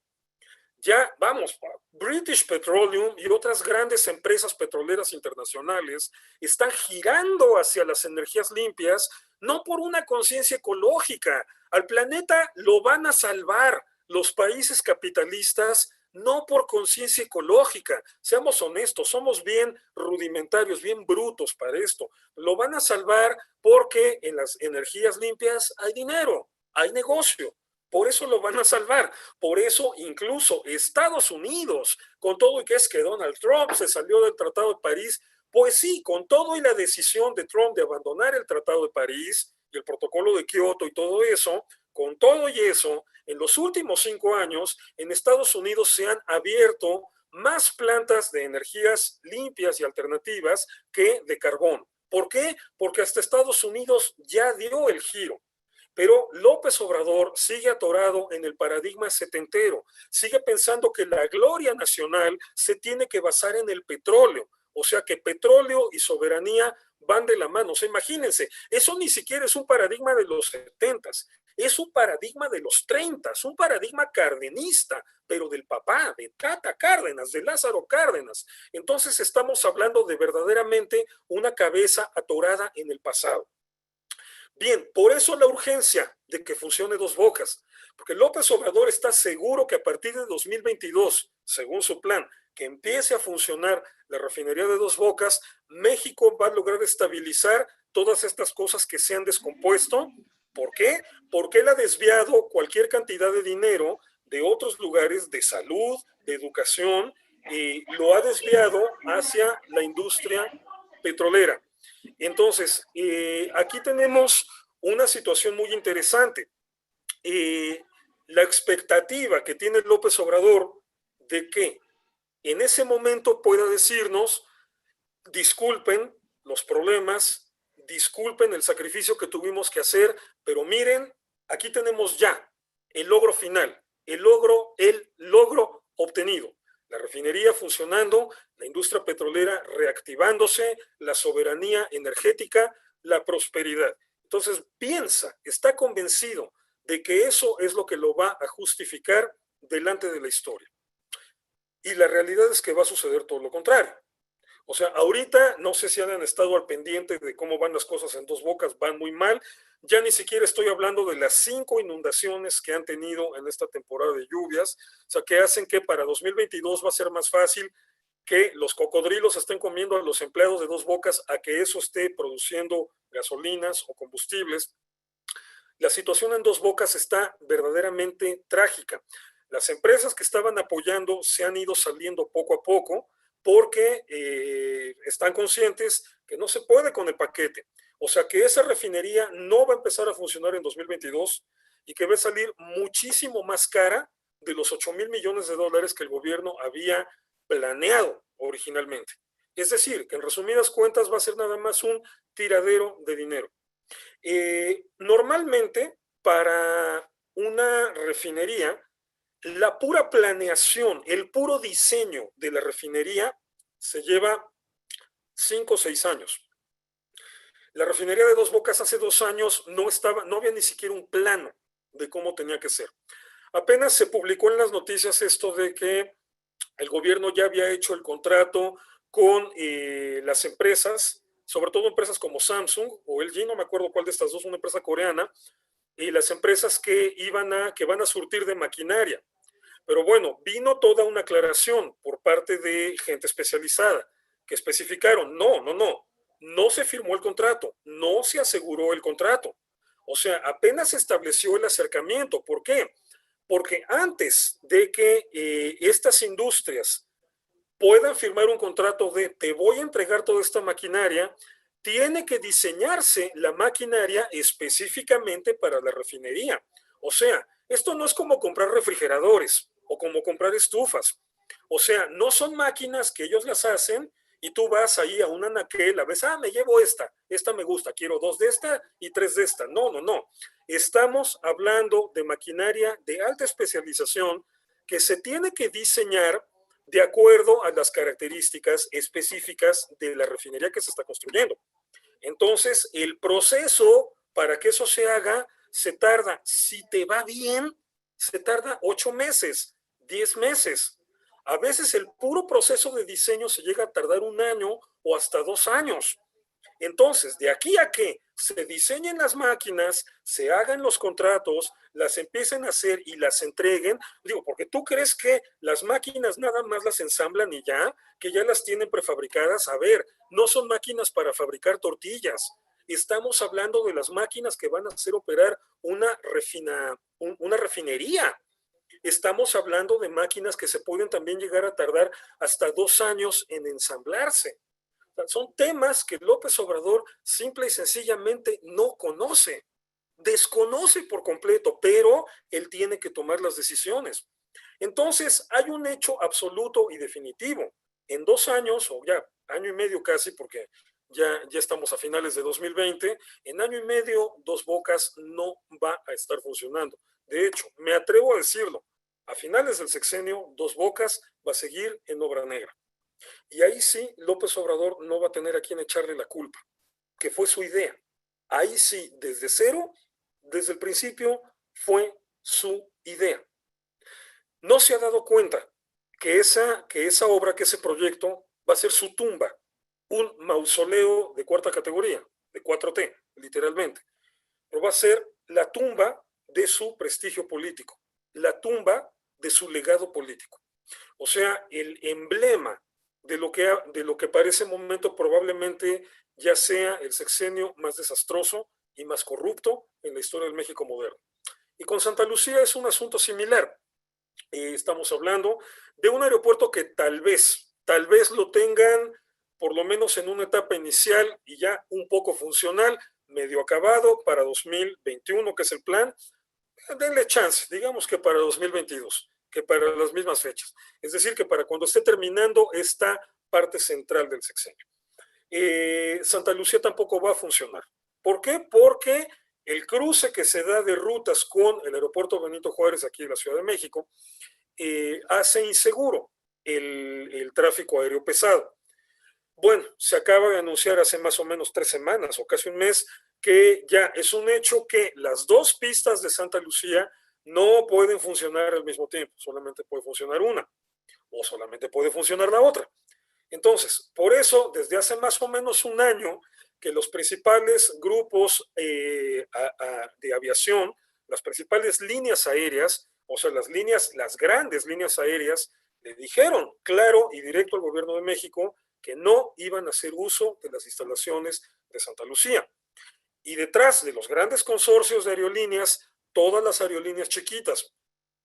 Ya, vamos, British Petroleum y otras grandes empresas petroleras internacionales están girando hacia las energías limpias, no por una conciencia ecológica. Al planeta lo van a salvar los países capitalistas, no por conciencia ecológica. Seamos honestos, somos bien rudimentarios, bien brutos para esto. Lo van a salvar porque en las energías limpias hay dinero, hay negocio. Por eso lo van a salvar. Por eso incluso Estados Unidos, con todo y que es que Donald Trump se salió del Tratado de París, pues sí, con todo y la decisión de Trump de abandonar el Tratado de París y el protocolo de Kioto y todo eso, con todo y eso, en los últimos 5 años, en Estados Unidos se han abierto más plantas de energías limpias y alternativas que de carbón. ¿Por qué? Porque hasta Estados Unidos ya dio el giro. Pero López Obrador sigue atorado en el paradigma setentero, sigue pensando que la gloria nacional se tiene que basar en el petróleo, o sea que petróleo y soberanía van de la mano. O sea, imagínense, eso ni siquiera es un paradigma de los 70s, es un paradigma de los 30s, un paradigma cardenista, pero del papá, de Tata Cárdenas, de Lázaro Cárdenas. Entonces estamos hablando de verdaderamente una cabeza atorada en el pasado. Bien, por eso la urgencia, de que funcione Dos Bocas, porque López Obrador está seguro que a partir de 2022, según su plan, que empiece a funcionar la refinería de Dos Bocas, México va a lograr estabilizar todas estas cosas que se han descompuesto. ¿Por qué? Porque él ha desviado cualquier cantidad de dinero de otros lugares de salud, de educación, y lo ha desviado hacia la industria petrolera. Entonces, aquí tenemos una situación muy interesante. La expectativa que tiene López Obrador de que en ese momento pueda decirnos, disculpen los problemas, disculpen el sacrificio que tuvimos que hacer, pero miren, aquí tenemos ya el logro final, el logro obtenido. La refinería funcionando, la industria petrolera reactivándose, la soberanía energética, la prosperidad. Entonces piensa, está convencido de que eso es lo que lo va a justificar delante de la historia. Y la realidad es que va a suceder todo lo contrario. O sea, ahorita no sé si han estado al pendiente de cómo van las cosas en Dos Bocas, van muy mal. Ya ni siquiera estoy hablando de las 5 inundaciones que han tenido en esta temporada de lluvias, o sea, que hacen que para 2022 va a ser más fácil que los cocodrilos estén comiendo a los empleados de Dos Bocas a que eso esté produciendo gasolinas o combustibles. La situación en Dos Bocas está verdaderamente trágica. Las empresas que estaban apoyando se han ido saliendo poco a poco porque están conscientes que no se puede con el paquete. O sea que esa refinería no va a empezar a funcionar en 2022 y que va a salir muchísimo más cara de los 8,000 millones de dólares que el gobierno había planeado originalmente. Es decir, que en resumidas cuentas va a ser nada más un tiradero de dinero. Normalmente, para una refinería, la pura planeación, el puro diseño de la refinería se lleva 5 o 6 años. La refinería de Dos Bocas hace 2 años no había ni siquiera un plano de cómo tenía que ser. Apenas se publicó en las noticias esto de que el gobierno ya había hecho el contrato con las empresas, sobre todo empresas como Samsung o LG, no me acuerdo cuál de estas dos, una empresa coreana, y las empresas que van a surtir de maquinaria. Pero bueno, vino toda una aclaración por parte de gente especializada que especificaron, no se firmó el contrato, no se aseguró el contrato. O sea, apenas se estableció el acercamiento. ¿Por qué? Porque antes de que estas industrias puedan firmar un contrato de te voy a entregar toda esta maquinaria, tiene que diseñarse la maquinaria específicamente para la refinería. O sea, esto no es como comprar refrigeradores o como comprar estufas. O sea, no son máquinas que ellos las hacen y tú vas ahí a un anaquel, a veces, me llevo esta me gusta, quiero 2 de esta y 3 de esta. No. Estamos hablando de maquinaria de alta especialización que se tiene que diseñar de acuerdo a las características específicas de la refinería que se está construyendo. Entonces, el proceso para que eso se haga se tarda, si te va bien, se tarda 8 meses, 10 meses. A veces el puro proceso de diseño se llega a tardar 1 año o hasta 2 años. Entonces, de aquí a que se diseñen las máquinas, se hagan los contratos, las empiecen a hacer y las entreguen, porque tú crees que las máquinas nada más las ensamblan y ya, que ya las tienen prefabricadas. A ver, no son máquinas para fabricar tortillas. Estamos hablando de las máquinas que van a hacer operar una refinería. Estamos hablando de máquinas que se pueden también llegar a tardar hasta 2 años en ensamblarse. Son temas que López Obrador simple y sencillamente no conoce, desconoce por completo, pero él tiene que tomar las decisiones. Entonces, hay un hecho absoluto y definitivo. En 2 años, o ya año y medio casi, porque ya estamos a finales de 2020, en año y medio Dos Bocas no va a estar funcionando. De hecho, me atrevo a decirlo, a finales del sexenio, Dos Bocas va a seguir en obra negra. Y ahí sí, López Obrador no va a tener a quien echarle la culpa, que fue su idea. Ahí sí, desde cero, desde el principio, fue su idea. No se ha dado cuenta que esa obra, que ese proyecto, va a ser su tumba, un mausoleo de 4ª categoría, de 4T, literalmente. Pero va a ser la tumba de su prestigio político, la tumba de su legado político. O sea, el emblema de lo que para ese momento probablemente ya sea el sexenio más desastroso y más corrupto en la historia del México moderno. Y con Santa Lucía es un asunto similar. Estamos hablando de un aeropuerto que tal vez lo tengan por lo menos en una etapa inicial y ya un poco funcional, medio acabado para 2021, que es el plan. Denle chance, digamos que para 2022, que para las mismas fechas. Es decir, que para cuando esté terminando esta parte central del sexenio. Santa Lucía tampoco va a funcionar. ¿Por qué? Porque el cruce que se da de rutas con el aeropuerto Benito Juárez aquí en la Ciudad de México hace inseguro el tráfico aéreo pesado. Bueno, se acaba de anunciar hace más o menos 3 semanas o casi un mes que ya es un hecho que las 2 pistas de Santa Lucía no pueden funcionar al mismo tiempo, solamente puede funcionar una o solamente puede funcionar la otra. Entonces, por eso, desde hace más o menos un año que los principales grupos de aviación, las principales líneas aéreas, o sea, las grandes líneas aéreas, le dijeron claro y directo al gobierno de México que no iban a hacer uso de las instalaciones de Santa Lucía. Y detrás de los grandes consorcios de aerolíneas, todas las aerolíneas chiquitas,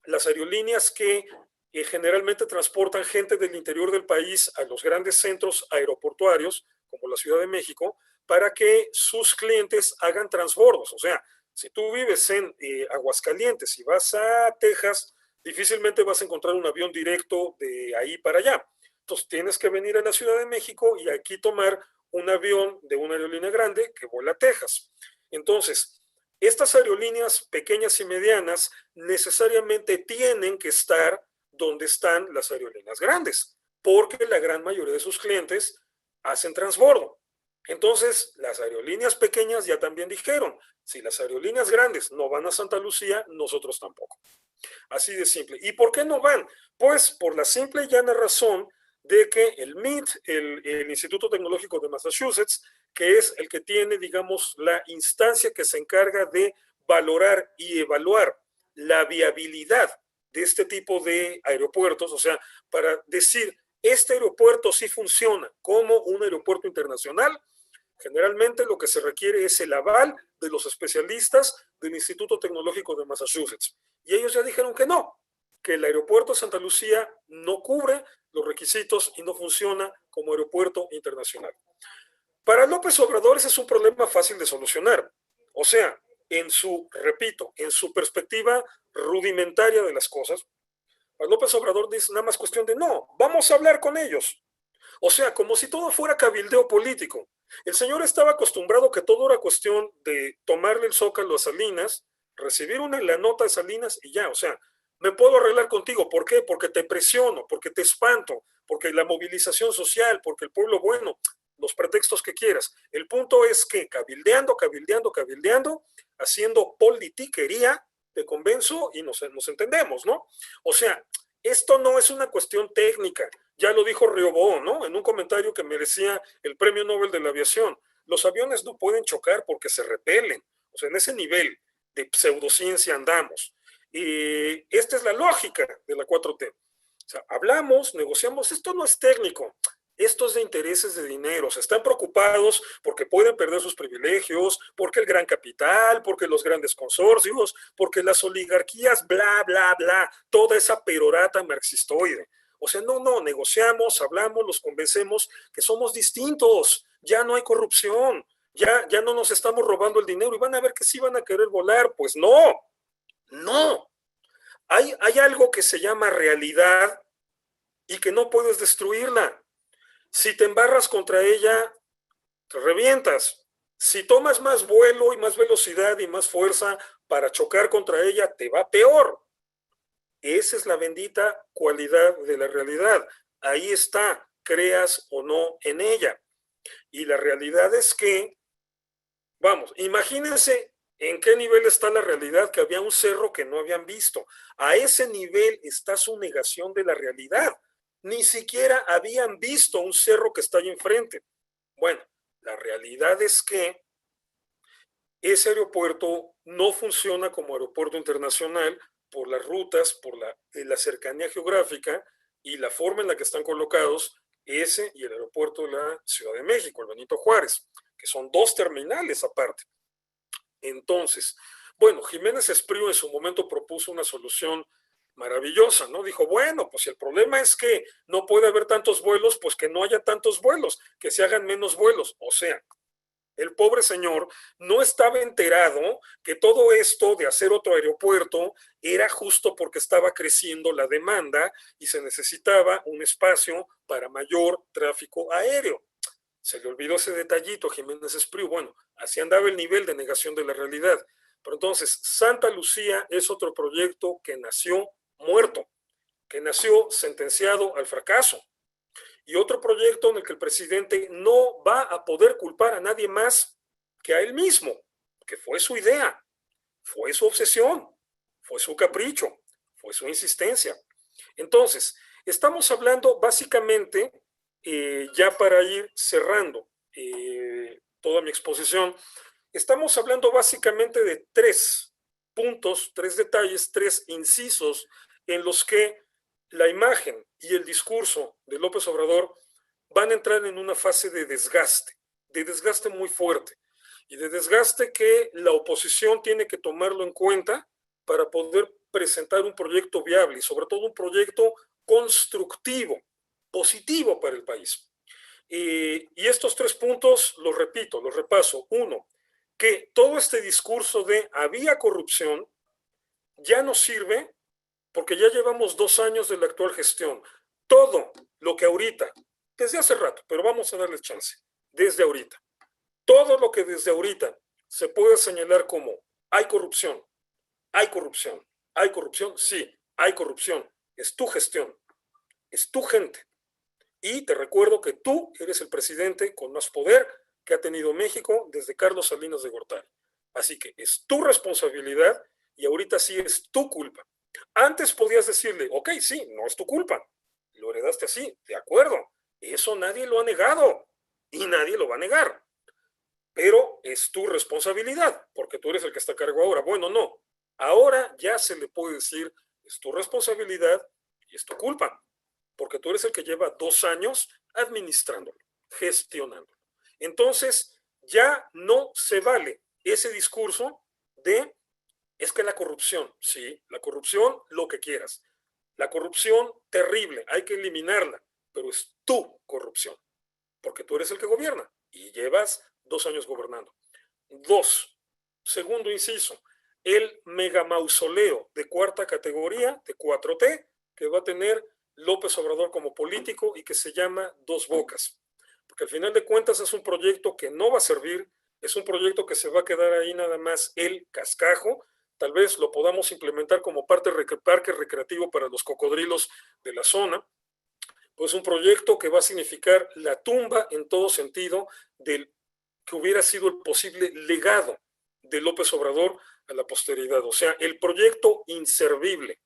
las aerolíneas que generalmente transportan gente del interior del país a los grandes centros aeroportuarios, como la Ciudad de México, para que sus clientes hagan transbordos. O sea, si tú vives en Aguascalientes y vas a Texas, difícilmente vas a encontrar un avión directo de ahí para allá. Entonces tienes que venir a la Ciudad de México y aquí tomar un avión de una aerolínea grande que vuela a Texas. Entonces, estas aerolíneas pequeñas y medianas necesariamente tienen que estar donde están las aerolíneas grandes, porque la gran mayoría de sus clientes hacen transbordo. Entonces, las aerolíneas pequeñas ya también dijeron, si las aerolíneas grandes no van a Santa Lucía, nosotros tampoco. Así de simple. ¿Y por qué no van? Pues por la simple y llana razón de que el MIT, el Instituto Tecnológico de Massachusetts, que es el que tiene, digamos, la instancia que se encarga de valorar y evaluar la viabilidad de este tipo de aeropuertos, o sea, para decir, este aeropuerto sí funciona como un aeropuerto internacional, generalmente lo que se requiere es el aval de los especialistas del Instituto Tecnológico de Massachusetts. Y ellos ya dijeron que no, que el aeropuerto de Santa Lucía no cubre los requisitos y no funciona como aeropuerto internacional. Para López Obrador ese es un problema fácil de solucionar. O sea, repito, en su perspectiva rudimentaria de las cosas, para López Obrador dice nada más cuestión de no, vamos a hablar con ellos. O sea, como si todo fuera cabildeo político. El señor estaba acostumbrado que todo era cuestión de tomarle el zócalo a Salinas, recibir la nota de Salinas y ya, o sea, me puedo arreglar contigo. ¿Por qué? Porque te presiono, porque te espanto, porque la movilización social, porque el pueblo bueno, los pretextos que quieras. El punto es que cabildeando, haciendo politiquería, te convenzo y nos entendemos, ¿no? O sea, esto no es una cuestión técnica. Ya lo dijo Riobó, ¿no? En un comentario que merecía el Premio Nobel de la Aviación. Los aviones no pueden chocar porque se repelen. O sea, en ese nivel de pseudociencia andamos. Y esta es la lógica de la 4T. O sea, hablamos, negociamos, esto no es técnico. Esto es de intereses de dinero. Se están preocupados porque pueden perder sus privilegios, porque el gran capital, porque los grandes consorcios, porque las oligarquías, bla, bla, bla, toda esa perorata marxistoide. O sea, no, negociamos, hablamos, los convencemos que somos distintos, ya no hay corrupción, ya no nos estamos robando el dinero y van a ver que sí van a querer volar. Pues no. Hay algo que se llama realidad y que no puedes destruirla. Si te embarras contra ella, te revientas. Si tomas más vuelo y más velocidad y más fuerza para chocar contra ella, te va peor. Esa es la bendita cualidad de la realidad. Ahí está, creas o no en ella. Y la realidad es que, vamos, imagínense en qué nivel está la realidad, que había un cerro que no habían visto. A ese nivel está su negación de la realidad. Ni siquiera habían visto un cerro que está ahí enfrente. Bueno, la realidad es que ese aeropuerto no funciona como aeropuerto internacional por las rutas, por la cercanía geográfica y la forma en la que están colocados ese y el aeropuerto de la Ciudad de México, el Benito Juárez, que son dos terminales aparte. Entonces, bueno, Jiménez Espriu en su momento propuso una solución maravillosa, ¿no? Dijo, bueno, pues si el problema es que no puede haber tantos vuelos, pues que no haya tantos vuelos, que se hagan menos vuelos. O sea, el pobre señor no estaba enterado que todo esto de hacer otro aeropuerto era justo porque estaba creciendo la demanda y se necesitaba un espacio para mayor tráfico aéreo. Se le olvidó ese detallito, Jiménez Espriu. Bueno, así andaba el nivel de negación de la realidad. Pero entonces, Santa Lucía es otro proyecto que nació muerto, que nació sentenciado al fracaso. Y otro proyecto en el que el presidente no va a poder culpar a nadie más que a él mismo, que fue su idea, fue su obsesión, fue su capricho, fue su insistencia. Entonces, estamos hablando básicamente, ya para ir cerrando toda mi exposición, estamos hablando básicamente de 3 puntos, 3 detalles, 3 incisos en los que la imagen y el discurso de López Obrador van a entrar en una fase de desgaste muy fuerte y de desgaste que la oposición tiene que tomarlo en cuenta para poder presentar un proyecto viable y sobre todo un proyecto constructivo, positivo para el país. Y estos 3 puntos los repito, los repaso. 1, que todo este discurso de había corrupción ya no sirve porque ya llevamos 2 años de la actual gestión. Todo lo que ahorita, desde hace rato, pero vamos a darles chance, desde ahorita, todo lo que desde ahorita se puede señalar como hay corrupción, hay corrupción, hay corrupción, sí, hay corrupción. Es tu gestión, es tu gente. Y te recuerdo que tú eres el presidente con más poder que ha tenido México desde Carlos Salinas de Gortari. Así que es tu responsabilidad y ahorita sí es tu culpa. Antes podías decirle, ok, sí, no es tu culpa, lo heredaste así, de acuerdo, eso nadie lo ha negado y nadie lo va a negar, pero es tu responsabilidad, porque tú eres el que está a cargo ahora. Bueno, no, ahora ya se le puede decir, es tu responsabilidad y es tu culpa, porque tú eres el que lleva 2 años administrándolo, gestionándolo. Entonces, ya no se vale ese discurso de es que la corrupción, sí, la corrupción, lo que quieras. La corrupción, terrible, hay que eliminarla, pero es tu corrupción, porque tú eres el que gobierna y llevas 2 años gobernando. 2, segundo inciso, el mega mausoleo de 4ª categoría, de 4T, que va a tener López Obrador como político y que se llama Dos Bocas. Porque al final de cuentas es un proyecto que no va a servir, es un proyecto que se va a quedar ahí nada más el cascajo. Tal vez lo podamos implementar como parque recreativo para los cocodrilos de la zona. Pues un proyecto que va a significar la tumba en todo sentido del que hubiera sido el posible legado de López Obrador a la posteridad. O sea, el proyecto inservible.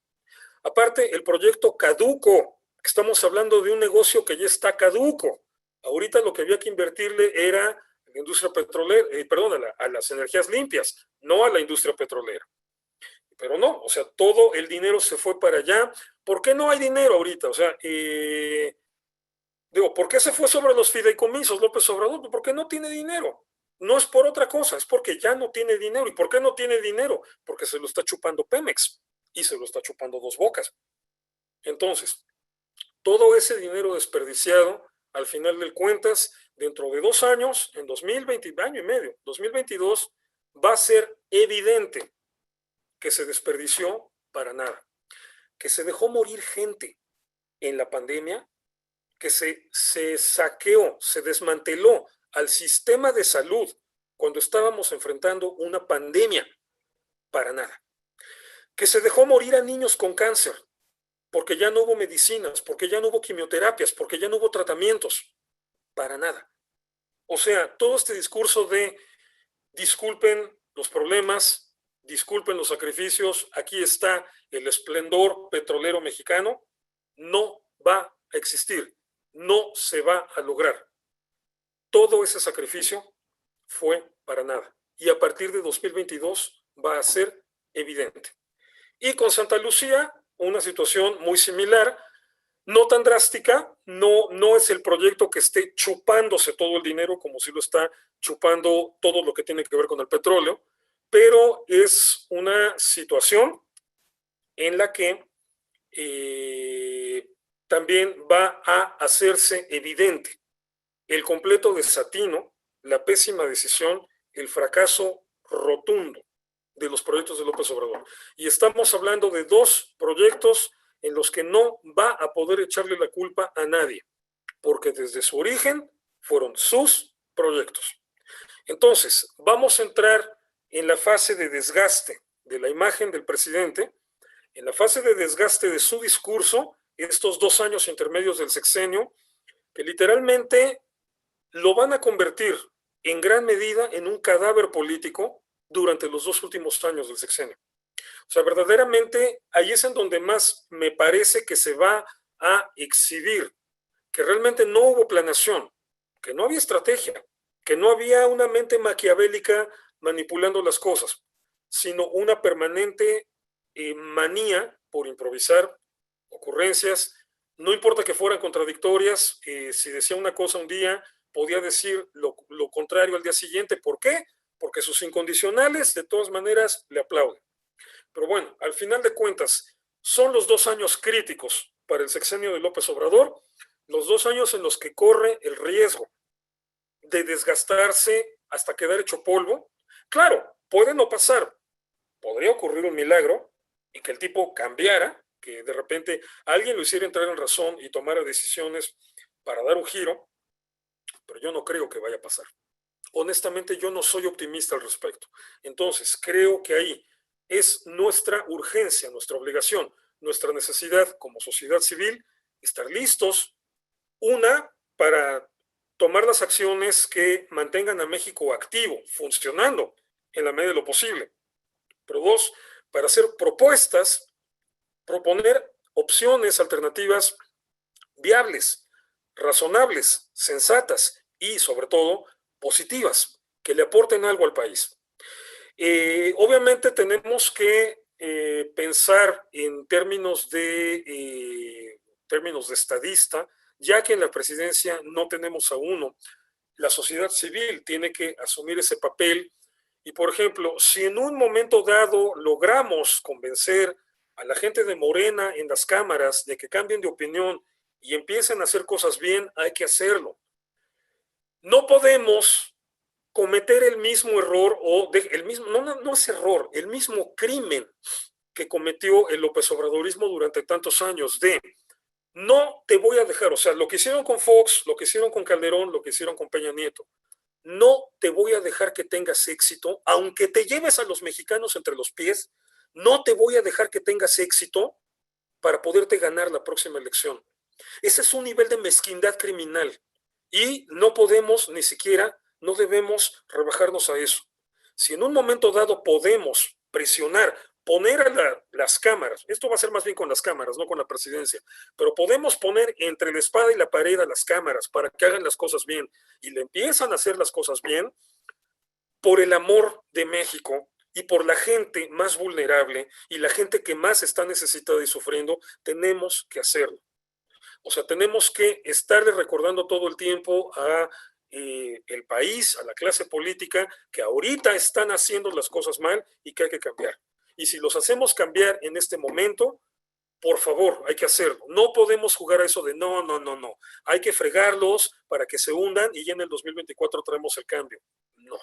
Aparte, el proyecto caduco. Estamos hablando de un negocio que ya está caduco. Ahorita lo que había que invertirle era a la industria petrolera, a las energías limpias, no a la industria petrolera. Pero no, o sea, todo el dinero se fue para allá. ¿Por qué no hay dinero ahorita? O sea, ¿por qué se fue sobre los fideicomisos López Obrador? Porque no tiene dinero. No es por otra cosa, es porque ya no tiene dinero. ¿Y por qué no tiene dinero? Porque se lo está chupando Pemex y se lo está chupando Dos Bocas. Entonces, todo ese dinero desperdiciado, al final de cuentas, dentro de 2 años, en 2020, año y medio, 2022, va a ser evidente que se desperdició para nada, que se dejó morir gente en la pandemia, que se saqueó, se desmanteló al sistema de salud cuando estábamos enfrentando una pandemia, para nada, que se dejó morir a niños con cáncer, porque ya no hubo medicinas, porque ya no hubo quimioterapias, porque ya no hubo tratamientos, para nada. O sea, todo este discurso de disculpen los problemas, disculpen los sacrificios, aquí está el esplendor petrolero mexicano, no va a existir, no se va a lograr. Todo ese sacrificio fue para nada. y a partir de 2022 va a ser evidente. Y con Santa Lucía, una situación muy similar, no tan drástica, no es el proyecto que esté chupándose todo el dinero como si lo está chupando todo lo que tiene que ver con el petróleo, pero es una situación en la que también va a hacerse evidente el completo desatino, la pésima decisión, el fracaso rotundo de los proyectos de López Obrador. Y estamos hablando de dos proyectos en los que no va a poder echarle la culpa a nadie, porque desde su origen fueron sus proyectos. Entonces, vamos a entrar en la fase de desgaste de la imagen del presidente, en la fase de desgaste de su discurso, estos 2 años intermedios del sexenio, que literalmente lo van a convertir en gran medida en un cadáver político durante los 2 últimos años del sexenio. O sea, verdaderamente ahí es en donde más me parece que se va a exhibir que realmente no hubo planeación, que no había estrategia, que no había una mente maquiavélica manipulando las cosas, sino una permanente manía por improvisar ocurrencias, no importa que fueran contradictorias, si decía una cosa un día, podía decir lo contrario al día siguiente. ¿Por qué? Porque sus incondicionales de todas maneras le aplauden. Pero bueno, al final de cuentas, son los 2 años críticos para el sexenio de López Obrador, los 2 años en los que corre el riesgo de desgastarse hasta quedar hecho polvo. Claro, puede no pasar, podría ocurrir un milagro y que el tipo cambiara, que de repente alguien lo hiciera entrar en razón y tomara decisiones para dar un giro, pero yo no creo que vaya a pasar. Honestamente, yo no soy optimista al respecto. Entonces, creo que ahí es nuestra urgencia, nuestra obligación, nuestra necesidad como sociedad civil, estar listos, una, para tomar las acciones que mantengan a México activo, funcionando en la medida de lo posible. Pero 2, para hacer propuestas, proponer opciones alternativas viables, razonables, sensatas y, sobre todo, positivas, que le aporten algo al país. Obviamente tenemos que pensar en términos de estadista, ya que en la presidencia no tenemos a uno. La sociedad civil tiene que asumir ese papel y, por ejemplo, si en un momento dado logramos convencer a la gente de Morena en las cámaras de que cambien de opinión y empiecen a hacer cosas bien, hay que hacerlo. No podemos cometer el mismo error no es error, el mismo crimen que cometió el López Obradorismo durante tantos años de no te voy a dejar, o sea, lo que hicieron con Fox, lo que hicieron con Calderón, lo que hicieron con Peña Nieto, no te voy a dejar que tengas éxito, aunque te lleves a los mexicanos entre los pies, no te voy a dejar que tengas éxito para poderte ganar la próxima elección. Ese es un nivel de mezquindad criminal y no podemos ni siquiera, no debemos rebajarnos a eso. Si en un momento dado podemos presionar, poner a las cámaras, esto va a ser más bien con las cámaras, no con la presidencia, pero podemos poner entre la espada y la pared a las cámaras para que hagan las cosas bien y le empiezan a hacer las cosas bien por el amor de México y por la gente más vulnerable y la gente que más está necesitada y sufriendo, tenemos que hacerlo. O sea, tenemos que estarle recordando todo el tiempo a el país, a la clase política, que ahorita están haciendo las cosas mal y que hay que cambiar. Y si los hacemos cambiar en este momento, por favor, hay que hacerlo. No podemos jugar a eso de no. Hay que fregarlos para que se hundan y ya en el 2024 traemos el cambio. No,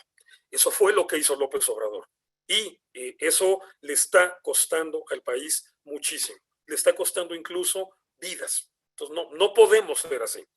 eso fue lo que hizo López Obrador. Y eso le está costando al país muchísimo. Le está costando incluso vidas. Entonces, no podemos ser así.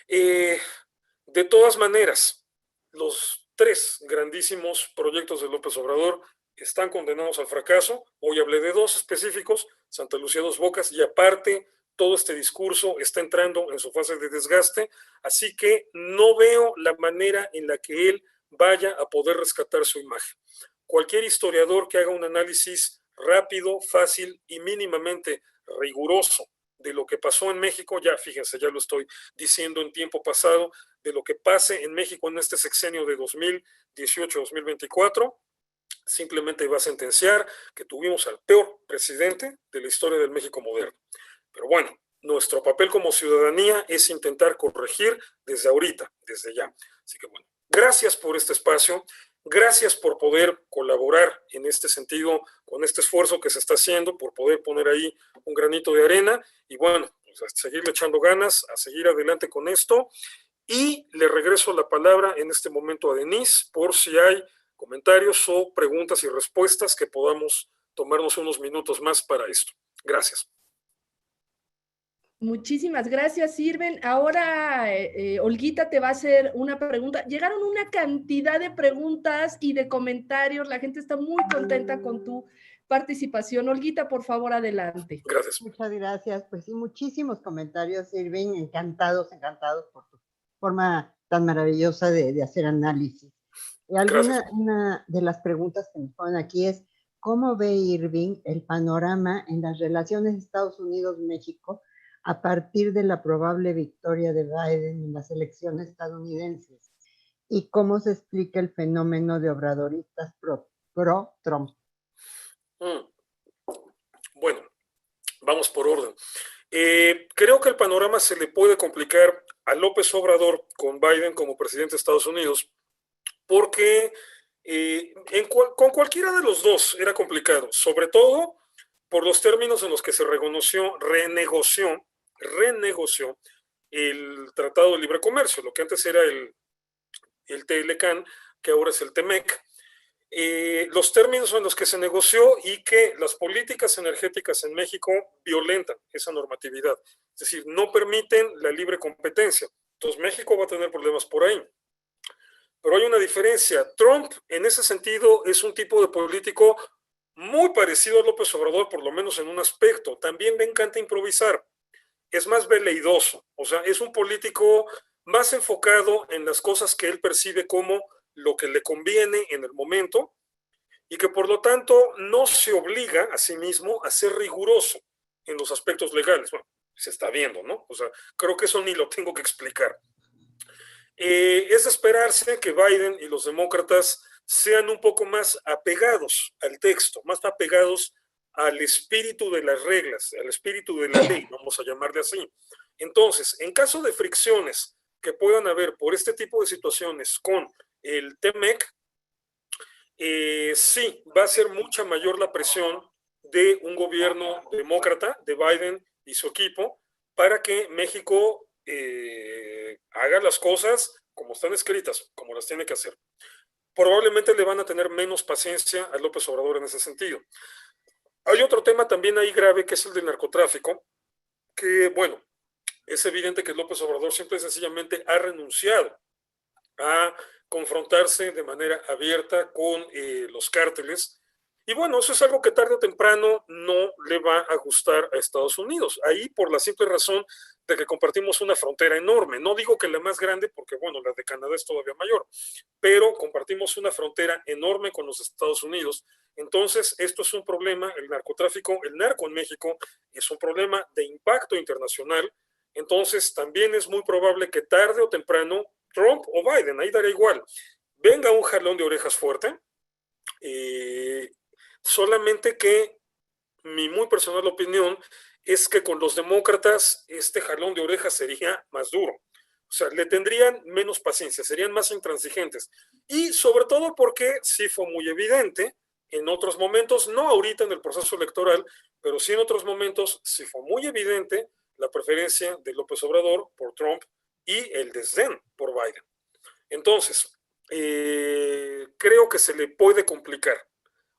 De todas maneras, los 3 grandísimos proyectos de López Obrador están condenados al fracaso. Hoy hablé de 2 específicos, Santa Lucía Dos Bocas, y aparte todo este discurso está entrando en su fase de desgaste, así que no veo la manera en la que él vaya a poder rescatar su imagen. Cualquier historiador que haga un análisis rápido, fácil y mínimamente riguroso de lo que pasó en México, ya fíjense, ya lo estoy diciendo en tiempo pasado, de lo que pase en México en este sexenio de 2018-2024, simplemente va a sentenciar que tuvimos al peor presidente de la historia del México moderno. Pero bueno, nuestro papel como ciudadanía es intentar corregir desde ahorita, desde ya. Así que bueno, gracias por este espacio, gracias por poder colaborar en este sentido, con este esfuerzo que se está haciendo, por poder poner ahí un granito de arena y bueno, pues a seguirle echando ganas, a seguir adelante con esto. Y le regreso la palabra en este momento a Denise por si hay comentarios o preguntas y respuestas que podamos tomarnos unos minutos más para esto. Gracias. Muchísimas gracias, Irven. Ahora, Olguita te va a hacer una pregunta. Llegaron una cantidad de preguntas y de comentarios. La gente está muy contenta con tu participación. Olguita, por favor, adelante. Gracias. Muchas gracias. Pues sí, muchísimos comentarios, Irving. Encantados por tu forma tan maravillosa de hacer análisis. Una de las preguntas que nos ponen aquí es, ¿cómo ve Irving el panorama en las relaciones Estados Unidos-México a partir de la probable victoria de Biden en las elecciones estadounidenses? ¿Y cómo se explica el fenómeno de obradoristas pro-Trump? Bueno, vamos por orden. Creo que el panorama se le puede complicar a López Obrador con Biden como presidente de Estados Unidos, porque con cualquiera de los dos era complicado, sobre todo por los términos en los que se renegoció el Tratado de Libre Comercio, lo que antes era el TLCAN, que ahora es el TEMEC. Los términos en los que se negoció y que las políticas energéticas en México violentan esa normatividad, es decir, no permiten la libre competencia. Entonces México va a tener problemas por ahí. Pero hay una diferencia. Trump, en ese sentido, es un tipo de político muy parecido a López Obrador, por lo menos en un aspecto. También le encanta improvisar. Es más veleidoso. O sea, es un político más enfocado en las cosas que él percibe como lo que le conviene en el momento y que por lo tanto no se obliga a sí mismo a ser riguroso en los aspectos legales. Bueno, se está viendo, ¿no? O sea, creo que eso ni lo tengo que explicar. Es de esperarse que Biden y los demócratas sean un poco más apegados al texto, más apegados al espíritu de las reglas, al espíritu de la ley, vamos a llamarle así. Entonces, en caso de fricciones que puedan haber por este tipo de situaciones con el TEMEC, sí, va a ser mucha mayor la presión de un gobierno demócrata, de Biden y su equipo, para que México haga las cosas como están escritas, como las tiene que hacer. Probablemente le van a tener menos paciencia a López Obrador en ese sentido. Hay otro tema también ahí grave, que es el del narcotráfico, que, bueno, es evidente que López Obrador simple y sencillamente ha renunciado a confrontarse de manera abierta con los cárteles. Y bueno, eso es algo que tarde o temprano no le va a gustar a Estados Unidos. Ahí por la simple razón de que compartimos una frontera enorme. No digo que la más grande, porque bueno, la de Canadá es todavía mayor, pero compartimos una frontera enorme con los Estados Unidos. Entonces, esto es un problema, el narcotráfico, el narco en México es un problema de impacto internacional. Entonces, también es muy probable que tarde o temprano Trump o Biden, ahí daría igual, venga un jalón de orejas fuerte, solamente que mi muy personal opinión es que con los demócratas este jalón de orejas sería más duro. O sea, le tendrían menos paciencia, serían más intransigentes. Y sobre todo porque sí fue muy evidente en otros momentos, no ahorita en el proceso electoral, pero sí en otros momentos sí fue muy evidente la preferencia de López Obrador por Trump y el desdén por Biden. Entonces, creo que se le puede complicar.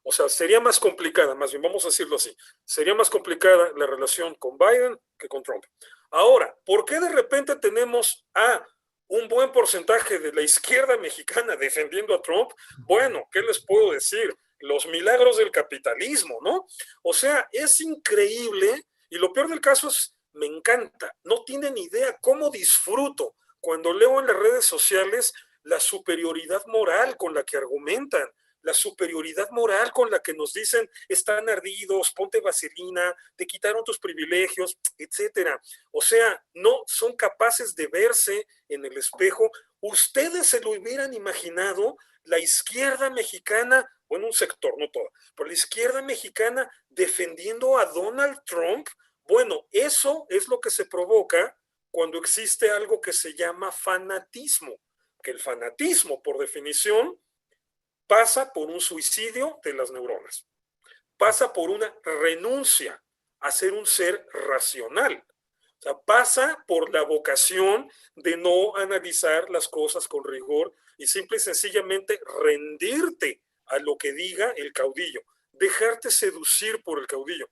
O sea, sería más complicada, más bien, vamos a decirlo así, sería más complicada la relación con Biden que con Trump. Ahora, ¿por qué de repente tenemos a un buen porcentaje de la izquierda mexicana defendiendo a Trump? Bueno, ¿qué les puedo decir? Los milagros del capitalismo, ¿no? O sea, es increíble y lo peor del caso es, me encanta, no tienen idea cómo disfruto cuando leo en las redes sociales la superioridad moral con la que argumentan. la superioridad moral con la que nos dicen están ardidos, ponte vaselina, te quitaron tus privilegios, etcétera. O sea, no son capaces de verse en el espejo. Ustedes se lo hubieran imaginado, la izquierda mexicana, bueno, un sector, no toda, pero la izquierda mexicana defendiendo a Donald Trump. Bueno, eso es lo que se provoca cuando existe algo que se llama fanatismo, que el fanatismo, por definición, pasa por un suicidio de las neuronas, pasa por una renuncia a ser un ser racional, o sea, pasa por la vocación de no analizar las cosas con rigor y simple y sencillamente rendirte a lo que diga el caudillo, dejarte seducir por el caudillo.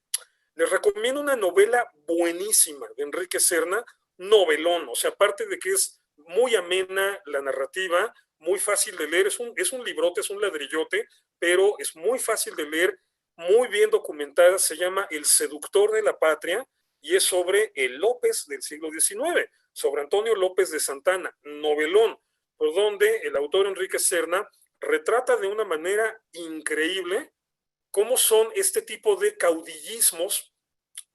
Les recomiendo una novela buenísima de Enrique Serna, novelón, o sea, aparte de que es muy amena la narrativa, muy fácil de leer, es un librote, es un ladrillote, pero es muy fácil de leer, muy bien documentada, se llama El seductor de la patria y es sobre el López del siglo XIX, sobre Antonio López de Santana, novelón, por donde el autor Enrique Serna retrata de una manera increíble cómo son este tipo de caudillismos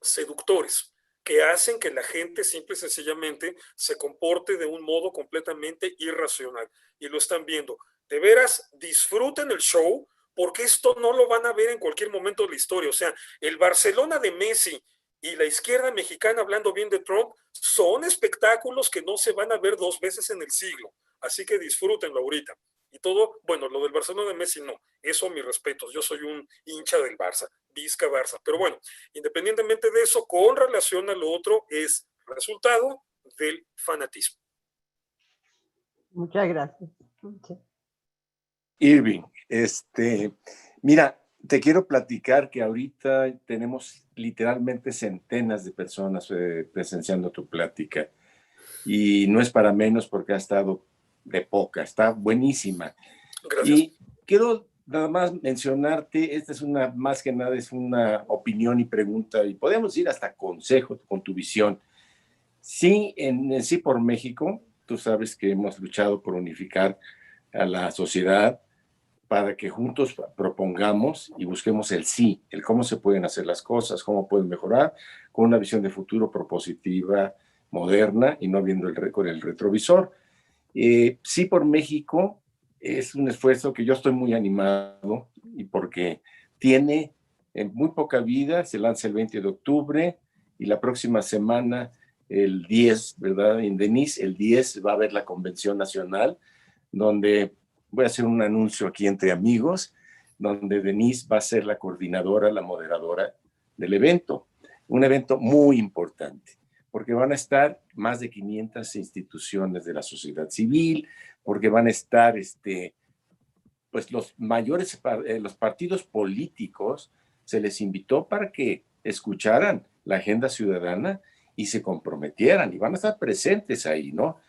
seductores que hacen que la gente simple y sencillamente se comporte de un modo completamente irracional. Y lo están viendo. De veras, disfruten el show, porque esto no lo van a ver en cualquier momento de la historia. O sea, el Barcelona de Messi y la izquierda mexicana hablando bien de Trump son espectáculos que no se van a ver 2 veces en el siglo. Así que disfrútenlo ahorita. Y todo, bueno, lo del Barcelona de Messi no, eso mis respetos, yo soy un hincha del Barça, Vizca Barça, pero bueno, independientemente de eso, con relación a lo otro, es resultado del fanatismo. Muchas gracias. Irving, mira, te quiero platicar que ahorita tenemos literalmente centenas de personas presenciando tu plática y no es para menos porque ha estado de poca, está buenísima. Gracias. Y quiero nada más mencionarte, esta es más que nada es una opinión y pregunta, y podemos ir hasta consejo con tu visión. Sí, en Sí por México, tú sabes que hemos luchado por unificar a la sociedad para que juntos propongamos y busquemos el sí, el cómo se pueden hacer las cosas, cómo pueden mejorar, con una visión de futuro propositiva, moderna y no viendo con el retrovisor. Sí por México es un esfuerzo que yo estoy muy animado y porque tiene en muy poca vida, se lanza el 20 de octubre y la próxima semana, el 10, ¿verdad? En Denise, el 10 va a haber la Convención Nacional, donde voy a hacer un anuncio aquí entre amigos, donde Denise va a ser la coordinadora, la moderadora del evento. Un evento muy importante, porque van a estar más de 500 instituciones de la sociedad civil, porque van a estar pues los mayores, los partidos políticos, se les invitó para que escucharan la agenda ciudadana y se comprometieran, y van a estar presentes ahí, ¿no?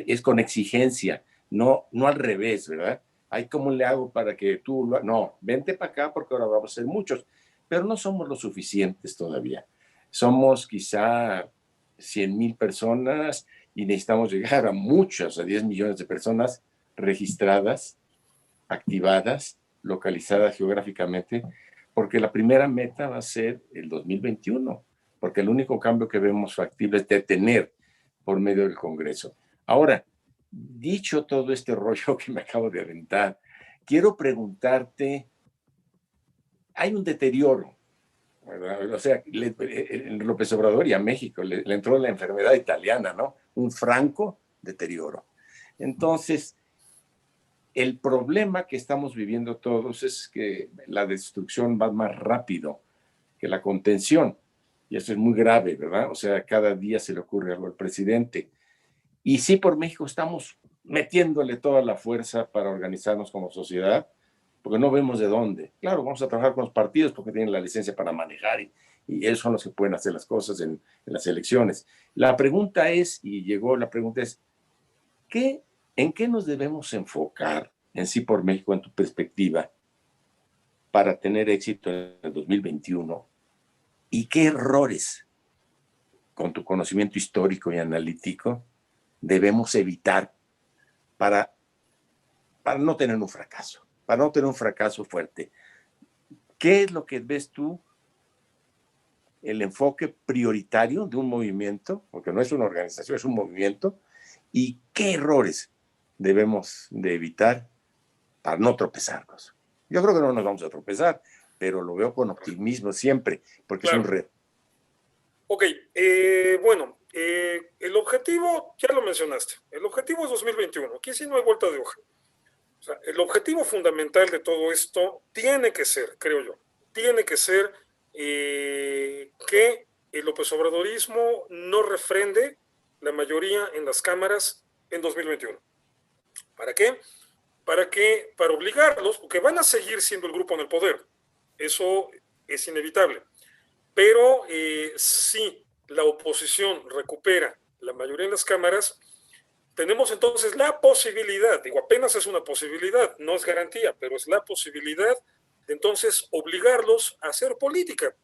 Es con exigencia, no al revés, ¿verdad? Ay, ¿cómo le hago para que tú no, vente para acá porque ahora vamos a ser muchos, pero no somos lo suficientes todavía. Somos quizá 100,000 personas y necesitamos llegar a muchas, a 10 millones de personas registradas, activadas, localizadas geográficamente, porque la primera meta va a ser el 2021, porque el único cambio que vemos factible es detener por medio del Congreso. Ahora, dicho todo este rollo que me acabo de aventar, quiero preguntarte, hay un deterioro, ¿verdad? O sea, López Obrador y a México le entró la enfermedad italiana, ¿no? Un franco deterioro. Entonces, el problema que estamos viviendo todos es que la destrucción va más rápido que la contención. Y eso es muy grave, ¿verdad? O sea, cada día se le ocurre algo al presidente. Y sí, por México estamos metiéndole toda la fuerza para organizarnos como sociedad, porque no vemos de dónde. Claro, vamos a trabajar con los partidos porque tienen la licencia para manejar y ellos son los que pueden hacer las cosas en las elecciones. La pregunta es, ¿en qué nos debemos enfocar en Sí por México, en tu perspectiva, para tener éxito en el 2021? ¿Y qué errores, con tu conocimiento histórico y analítico, debemos evitar para no tener un fracaso? para no tener un fracaso fuerte. ¿Qué es lo que ves tú, el enfoque prioritario de un movimiento, porque no es una organización, es un movimiento, y qué errores debemos de evitar para no tropezarnos? Yo creo que no nos vamos a tropezar, pero lo veo con optimismo siempre, porque Claro. es un reto. Ok, bueno, el objetivo, ya lo mencionaste, el objetivo es 2021, aquí sí no hay vuelta de hoja. O sea, el objetivo fundamental de todo esto tiene que ser, creo yo, tiene que ser que el López Obradorismo no refrende la mayoría en las cámaras en 2021. ¿Para qué? Para obligarlos, porque van a seguir siendo el grupo en el poder. Eso es inevitable. Pero si la oposición recupera la mayoría en las cámaras, tenemos entonces la posibilidad, digo, apenas es una posibilidad, no es garantía, pero es la posibilidad de entonces obligarlos a hacer política.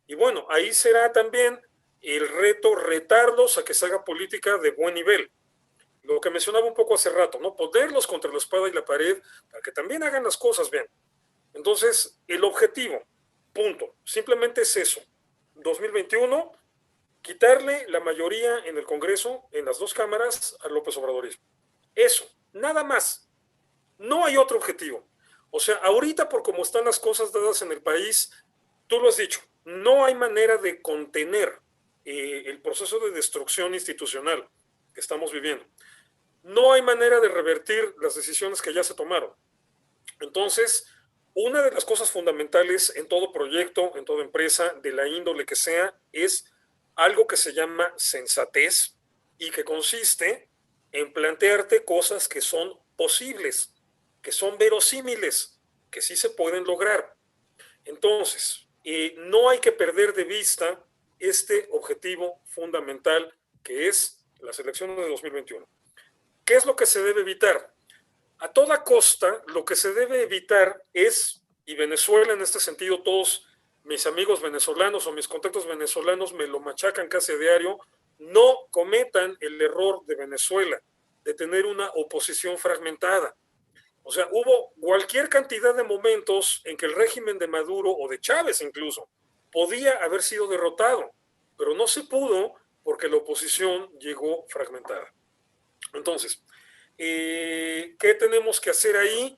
Y bueno, ahí será también el reto retarlos a que se haga política de buen nivel. Lo que mencionaba un poco hace rato, ¿no? Ponerlos contra la espada y la pared para que también hagan las cosas bien. Entonces, el objetivo, punto, simplemente es eso. 2021, quitarle la mayoría en el Congreso, en las dos cámaras, al López Obradorismo. Eso, nada más. No hay otro objetivo. O sea, ahorita por cómo están las cosas dadas en el país, tú lo has dicho, no hay manera de contener el proceso de destrucción institucional que estamos viviendo. No hay manera de revertir las decisiones que ya se tomaron. Entonces, una de las cosas fundamentales en todo proyecto, en toda empresa, de la índole que sea, es algo que se llama sensatez y que consiste en plantearte cosas que son posibles, que son verosímiles, que sí se pueden lograr. Entonces, no hay que perder de vista este objetivo fundamental que es las elecciones de 2021. ¿Qué es lo que se debe evitar? A toda costa, lo que se debe evitar es, y Venezuela en este sentido, todos mis amigos venezolanos o mis contactos venezolanos me lo machacan casi a diario, no cometan el error de Venezuela, de tener una oposición fragmentada. O sea, hubo cualquier cantidad de momentos en que el régimen de Maduro o de Chávez incluso podía haber sido derrotado, pero no se pudo porque la oposición llegó fragmentada. Entonces, ¿qué tenemos que hacer ahí?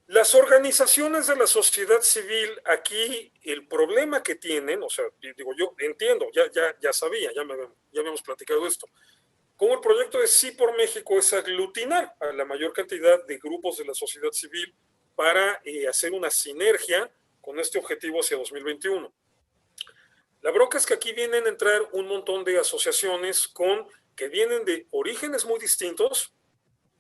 Las organizaciones de la sociedad civil, aquí el problema que tienen, o sea, digo, yo entiendo, ya sabía, ya habíamos platicado esto, como el proyecto de Sí por México es aglutinar a la mayor cantidad de grupos de la sociedad civil para hacer una sinergia con este objetivo hacia 2021. La bronca es que aquí vienen a entrar un montón de asociaciones que vienen de orígenes muy distintos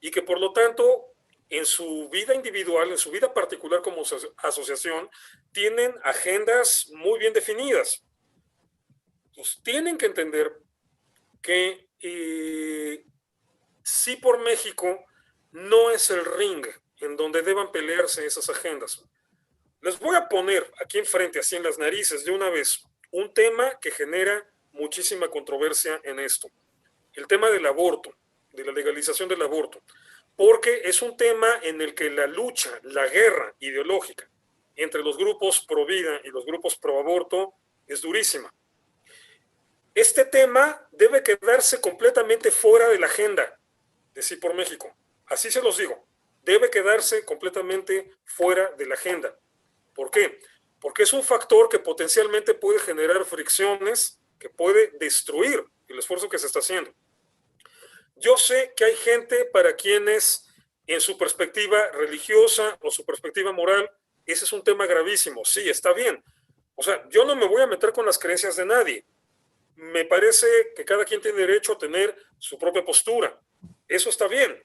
y que por lo tanto en su vida individual, en su vida particular como asociación, tienen agendas muy bien definidas. Pues tienen que entender que Sí por México no es el ring en donde deban pelearse esas agendas. Les voy a poner aquí enfrente, así en las narices, de una vez, un tema que genera muchísima controversia en esto. El tema del aborto, de la legalización del aborto, porque es un tema en el que la lucha, la guerra ideológica entre los grupos pro vida y los grupos pro aborto es durísima. Este tema debe quedarse completamente fuera de la agenda de Sí por México. Así se los digo, debe quedarse completamente fuera de la agenda. ¿Por qué? Porque es un factor que potencialmente puede generar fricciones, que puede destruir el esfuerzo que se está haciendo. Yo sé que hay gente para quienes en su perspectiva religiosa o su perspectiva moral, ese es un tema gravísimo. Sí, está bien. O sea, yo no me voy a meter con las creencias de nadie. Me parece que cada quien tiene derecho a tener su propia postura. Eso está bien.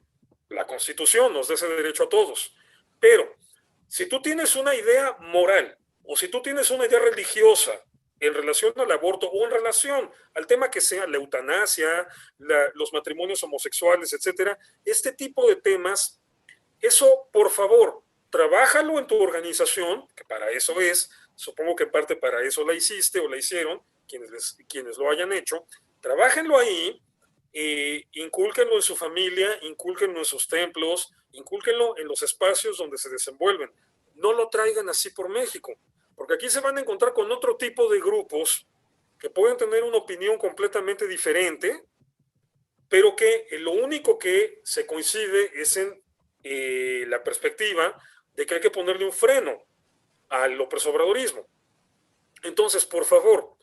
La Constitución nos da ese derecho a todos. Pero si tú tienes una idea moral o si tú tienes una idea religiosa en relación al aborto o en relación al tema que sea la eutanasia, los matrimonios homosexuales, etcétera, este tipo de temas, eso, por favor, trabájalo en tu organización, que para eso es, supongo que en parte para eso la hiciste o la hicieron, quienes lo hayan hecho, trabájenlo ahí, incúlquenlo en su familia, incúlquenlo en sus templos, Incúlquenlo en los espacios donde se desenvuelven. No lo traigan así por México, porque aquí se van a encontrar con otro tipo de grupos que pueden tener una opinión completamente diferente, pero que lo único que se coincide es en la perspectiva de que hay que ponerle un freno al López Obradorismo. Entonces, por favor,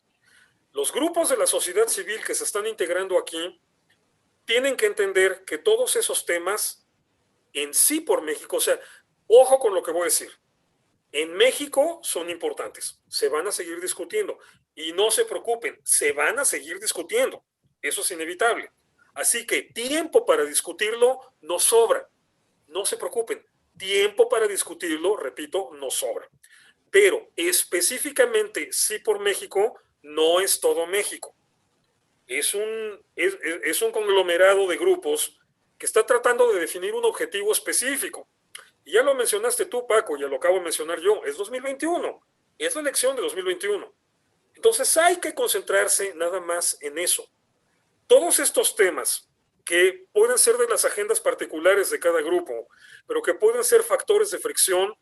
los grupos de la sociedad civil que se están integrando aquí tienen que entender que todos esos temas en sí por México, o sea, ojo con lo que voy a decir, en México son importantes, se van a seguir discutiendo y no se preocupen, se van a seguir discutiendo, eso es inevitable. Así que tiempo para discutirlo nos sobra, no se preocupen, tiempo para discutirlo, repito, nos sobra. Pero específicamente sí por México, no es todo México. Es un conglomerado de grupos que está tratando de definir un objetivo específico. Y ya lo mencionaste tú, Paco, ya lo acabo de mencionar yo, es 2021, es la elección de 2021. Entonces hay que concentrarse nada más en eso. Todos estos temas que pueden ser de las agendas particulares de cada grupo, pero que pueden ser factores de fricción,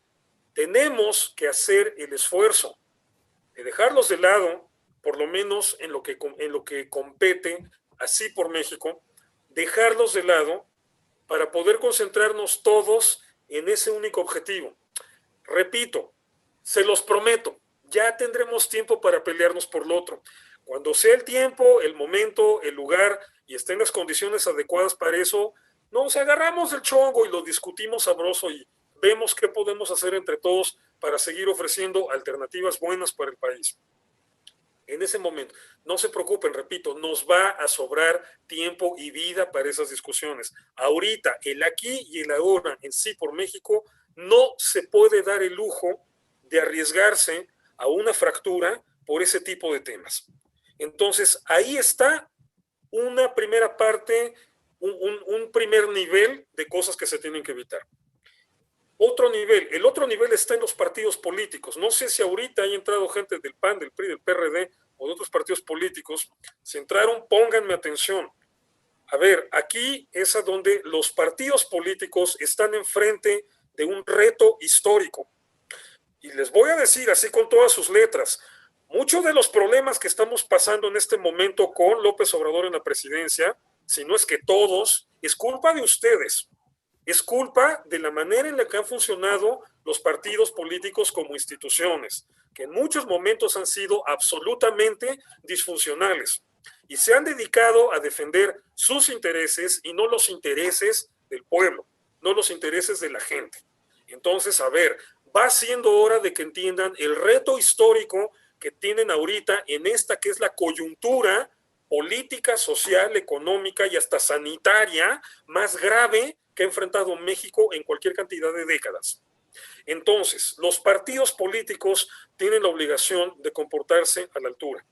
tenemos que hacer el esfuerzo de dejarlos de lado, por lo menos en lo que compete así por México, dejarlos de lado para poder concentrarnos todos en ese único objetivo. Repito, se los prometo, ya tendremos tiempo para pelearnos por lo otro. Cuando sea el tiempo, el momento, el lugar y estén las condiciones adecuadas para eso, nos agarramos del chongo y lo discutimos sabroso y vemos qué podemos hacer entre todos para seguir ofreciendo alternativas buenas para el país. En ese momento, no se preocupen, repito, nos va a sobrar tiempo y vida para esas discusiones. Ahorita, el aquí y el ahora en sí por México, no se puede dar el lujo de arriesgarse a una fractura por ese tipo de temas. Entonces, ahí está una primera parte, un primer nivel de cosas que se tienen que evitar. El otro nivel está en los partidos políticos. No sé si ahorita hay entrado gente del PAN, del PRI, del PRD o de otros partidos políticos. Si entraron, pónganme atención. A ver, aquí es a donde los partidos políticos están enfrente de un reto histórico. Y les voy a decir así con todas sus letras, muchos de los problemas que estamos pasando en este momento con López Obrador en la presidencia, si no es que todos, es culpa de ustedes. Es culpa de la manera en la que han funcionado los partidos políticos como instituciones, que en muchos momentos han sido absolutamente disfuncionales y se han dedicado a defender sus intereses y no los intereses del pueblo, no los intereses de la gente. Entonces, a ver, va siendo hora de que entiendan el reto histórico que tienen ahorita en esta que es la coyuntura política, social, económica y hasta sanitaria más grave que ha enfrentado México en cualquier cantidad de décadas. Entonces, los partidos políticos tienen la obligación de comportarse a la altura,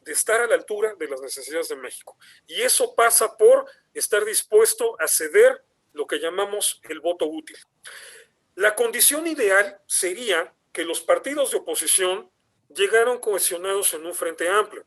de estar a la altura de las necesidades de México. Y eso pasa por estar dispuesto a ceder lo que llamamos el voto útil. La condición ideal sería que los partidos de oposición llegaran cohesionados en un frente amplio.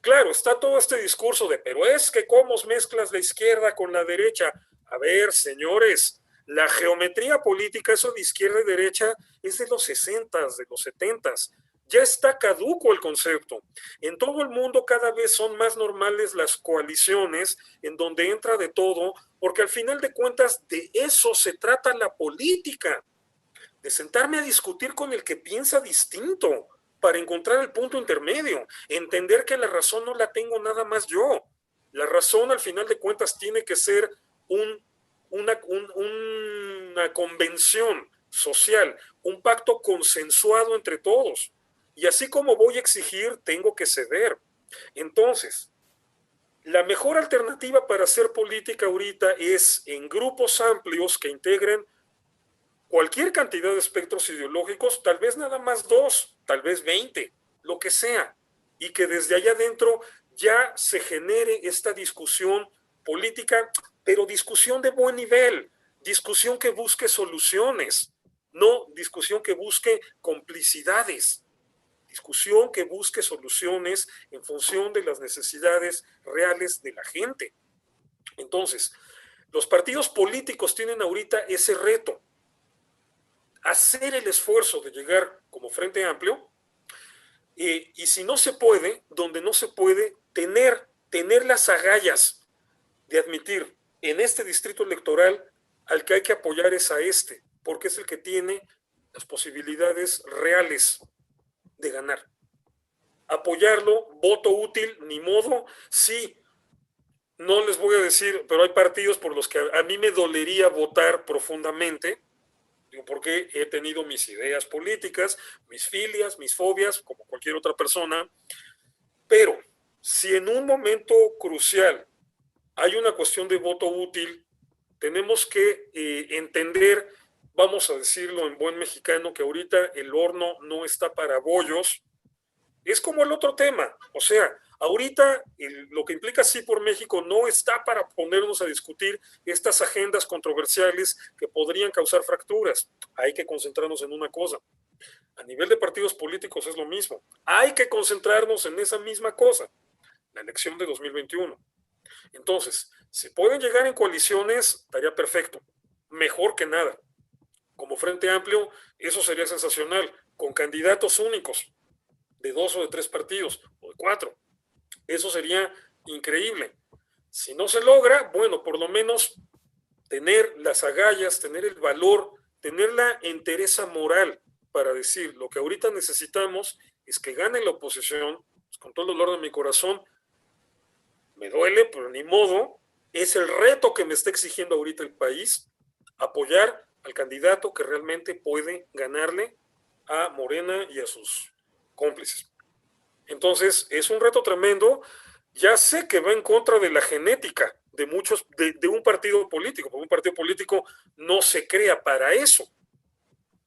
Claro, está todo este discurso de, pero es que cómo mezclas la izquierda con la derecha. A ver, señores, la geometría política, eso de izquierda y derecha, es de los 60s, de los 70s. Ya está caduco el concepto. En todo el mundo cada vez son más normales las coaliciones en donde entra de todo, porque al final de cuentas de eso se trata la política, de sentarme a discutir con el que piensa distinto para encontrar el punto intermedio, entender que la razón no la tengo nada más yo. La razón al final de cuentas tiene que ser una convención social, un pacto consensuado entre todos. Y así como voy a exigir, tengo que ceder. Entonces, la mejor alternativa para hacer política ahorita es en grupos amplios que integren cualquier cantidad de espectros ideológicos, tal vez nada más 2, tal vez 20, lo que sea, y que desde allá adentro ya se genere esta discusión política, pero discusión de buen nivel, discusión que busque soluciones, no discusión que busque complicidades, discusión que busque soluciones en función de las necesidades reales de la gente. Entonces, Los partidos políticos tienen ahorita ese reto, hacer el esfuerzo de llegar como Frente Amplio, y si no se puede, donde no se puede, tener las agallas de admitir en este distrito electoral al que hay que apoyar es a este, porque es el que tiene las posibilidades reales de ganar. Apoyarlo, voto útil, ni modo, sí. No les voy a decir, pero hay partidos por los que a mí me dolería votar profundamente, porque he tenido mis ideas políticas, mis filias, mis fobias, como cualquier otra persona, pero si en un momento crucial hay una cuestión de voto útil, tenemos que entender, vamos a decirlo en buen mexicano, que ahorita el horno no está para bollos. Es como el otro tema, o sea, ahorita lo que implica Sí por México no está para ponernos a discutir estas agendas controversiales que podrían causar fracturas. Hay que concentrarnos en una cosa. A nivel de partidos políticos es lo mismo. Hay que concentrarnos en esa misma cosa, la elección de 2021. Entonces, si pueden llegar en coaliciones, estaría perfecto. Mejor que nada. Como Frente Amplio, eso sería sensacional, con candidatos únicos, de 2 o de 3 partidos, o de 4. Eso sería increíble. Si no se logra, bueno, por lo menos tener las agallas, tener el valor, tener la entereza moral para decir, lo que ahorita necesitamos es que gane la oposición, pues, con todo el dolor de mi corazón, me duele, pero ni modo, es el reto que me está exigiendo ahorita el país, apoyar al candidato que realmente puede ganarle a Morena y a sus cómplices. Entonces, es un reto tremendo. Ya sé que va en contra de la genética de muchos, de un partido político, porque un partido político no se crea para eso.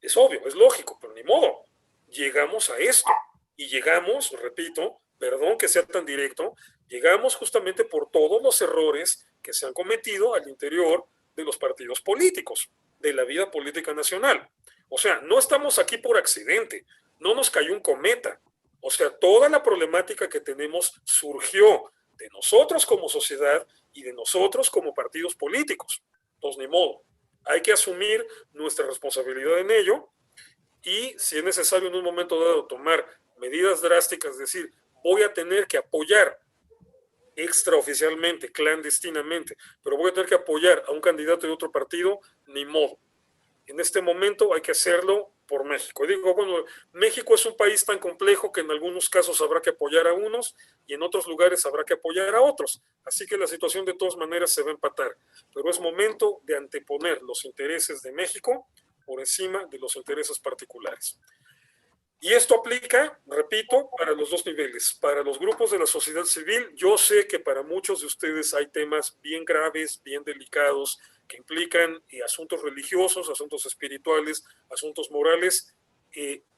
Es obvio, es lógico, pero ni modo. Llegamos a esto. Y llegamos, repito, perdón que sea tan directo, llegamos justamente por todos los errores que se han cometido al interior de los partidos políticos, de la vida política nacional. O sea, no estamos aquí por accidente, no nos cayó un cometa. O sea, toda la problemática que tenemos surgió de nosotros como sociedad y de nosotros como partidos políticos. Entonces, ni modo. Hay que asumir nuestra responsabilidad en ello y, si es necesario en un momento dado tomar medidas drásticas, es decir, voy a tener que apoyar extraoficialmente, clandestinamente, pero voy a tener que apoyar a un candidato de otro partido, ni modo. En este momento hay que hacerlo por México. Y digo, bueno, México es un país tan complejo que en algunos casos habrá que apoyar a unos y en otros lugares habrá que apoyar a otros. Así que la situación de todas maneras se va a empatar. Pero es momento de anteponer los intereses de México por encima de los intereses particulares. Y esto aplica, repito, para los dos niveles. Para los grupos de la sociedad civil, yo sé que para muchos de ustedes hay temas bien graves, bien delicados, que implican asuntos religiosos, asuntos espirituales, asuntos morales.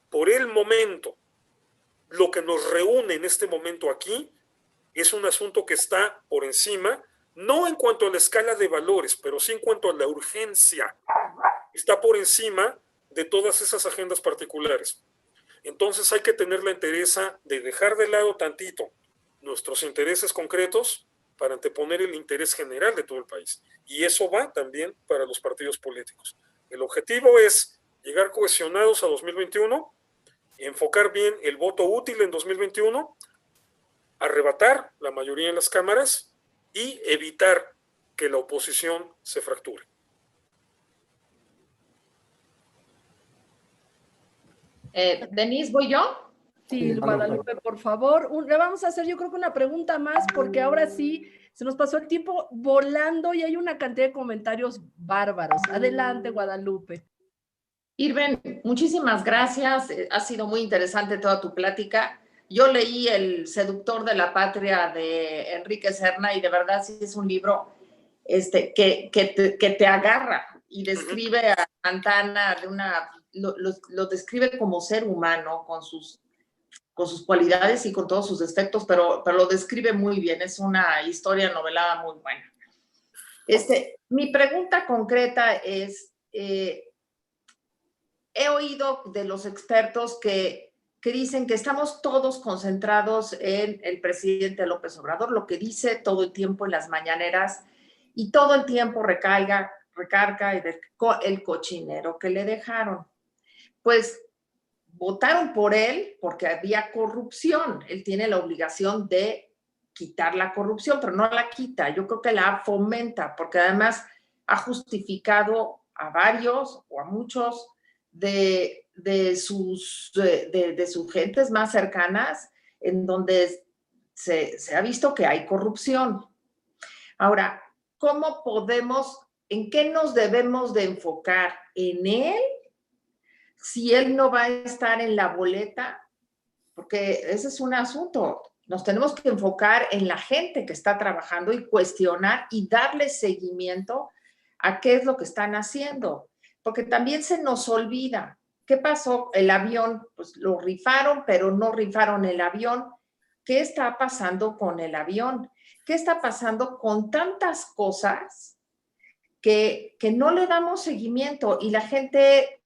Por el momento, lo que nos reúne en este momento aquí es un asunto que está por encima, no en cuanto a la escala de valores, pero sí en cuanto a la urgencia. Está por encima de todas esas agendas particulares. Entonces hay que tener la entereza de dejar de lado tantito nuestros intereses concretos para anteponer el interés general de todo el país. Y eso va también para los partidos políticos. El objetivo es llegar cohesionados a 2021, enfocar bien el voto útil en 2021, arrebatar la mayoría en las cámaras y evitar que la oposición se fracture. Denise, ¿voy yo? Sí, Guadalupe, por favor. Le vamos a hacer, yo creo que una pregunta más, porque ahora sí se nos pasó el tiempo volando y hay una cantidad de comentarios bárbaros. Adelante, Guadalupe. Irben, muchísimas gracias. Ha sido muy interesante toda tu plática. Yo leí El seductor de la patria de Enrique Serna y de verdad sí es un libro que te agarra y describe a Santana lo describe como ser humano con sus cualidades y con todos sus defectos, pero lo describe muy bien. Es una historia novelada muy buena. Mi pregunta concreta es, he oído de los expertos que dicen que estamos todos concentrados en el presidente López Obrador, lo que dice todo el tiempo en las mañaneras, y todo el tiempo recarga el cochinero que le dejaron. Pues votaron por él porque había corrupción. Él tiene la obligación de quitar la corrupción, pero no la quita. Yo creo que la fomenta, porque además ha justificado a varios o a muchos de sus gentes más cercanas, en donde se ha visto que hay corrupción. Ahora, ¿cómo podemos, en qué nos debemos de enfocar? ¿En él? Si él no va a estar en la boleta, porque ese es un asunto. Nos tenemos que enfocar en la gente que está trabajando y cuestionar y darle seguimiento a qué es lo que están haciendo. Porque también se nos olvida. ¿Qué pasó? El avión, pues lo rifaron, pero no rifaron el avión. ¿Qué está pasando con el avión? ¿Qué está pasando con tantas cosas que no le damos seguimiento? Y la gente,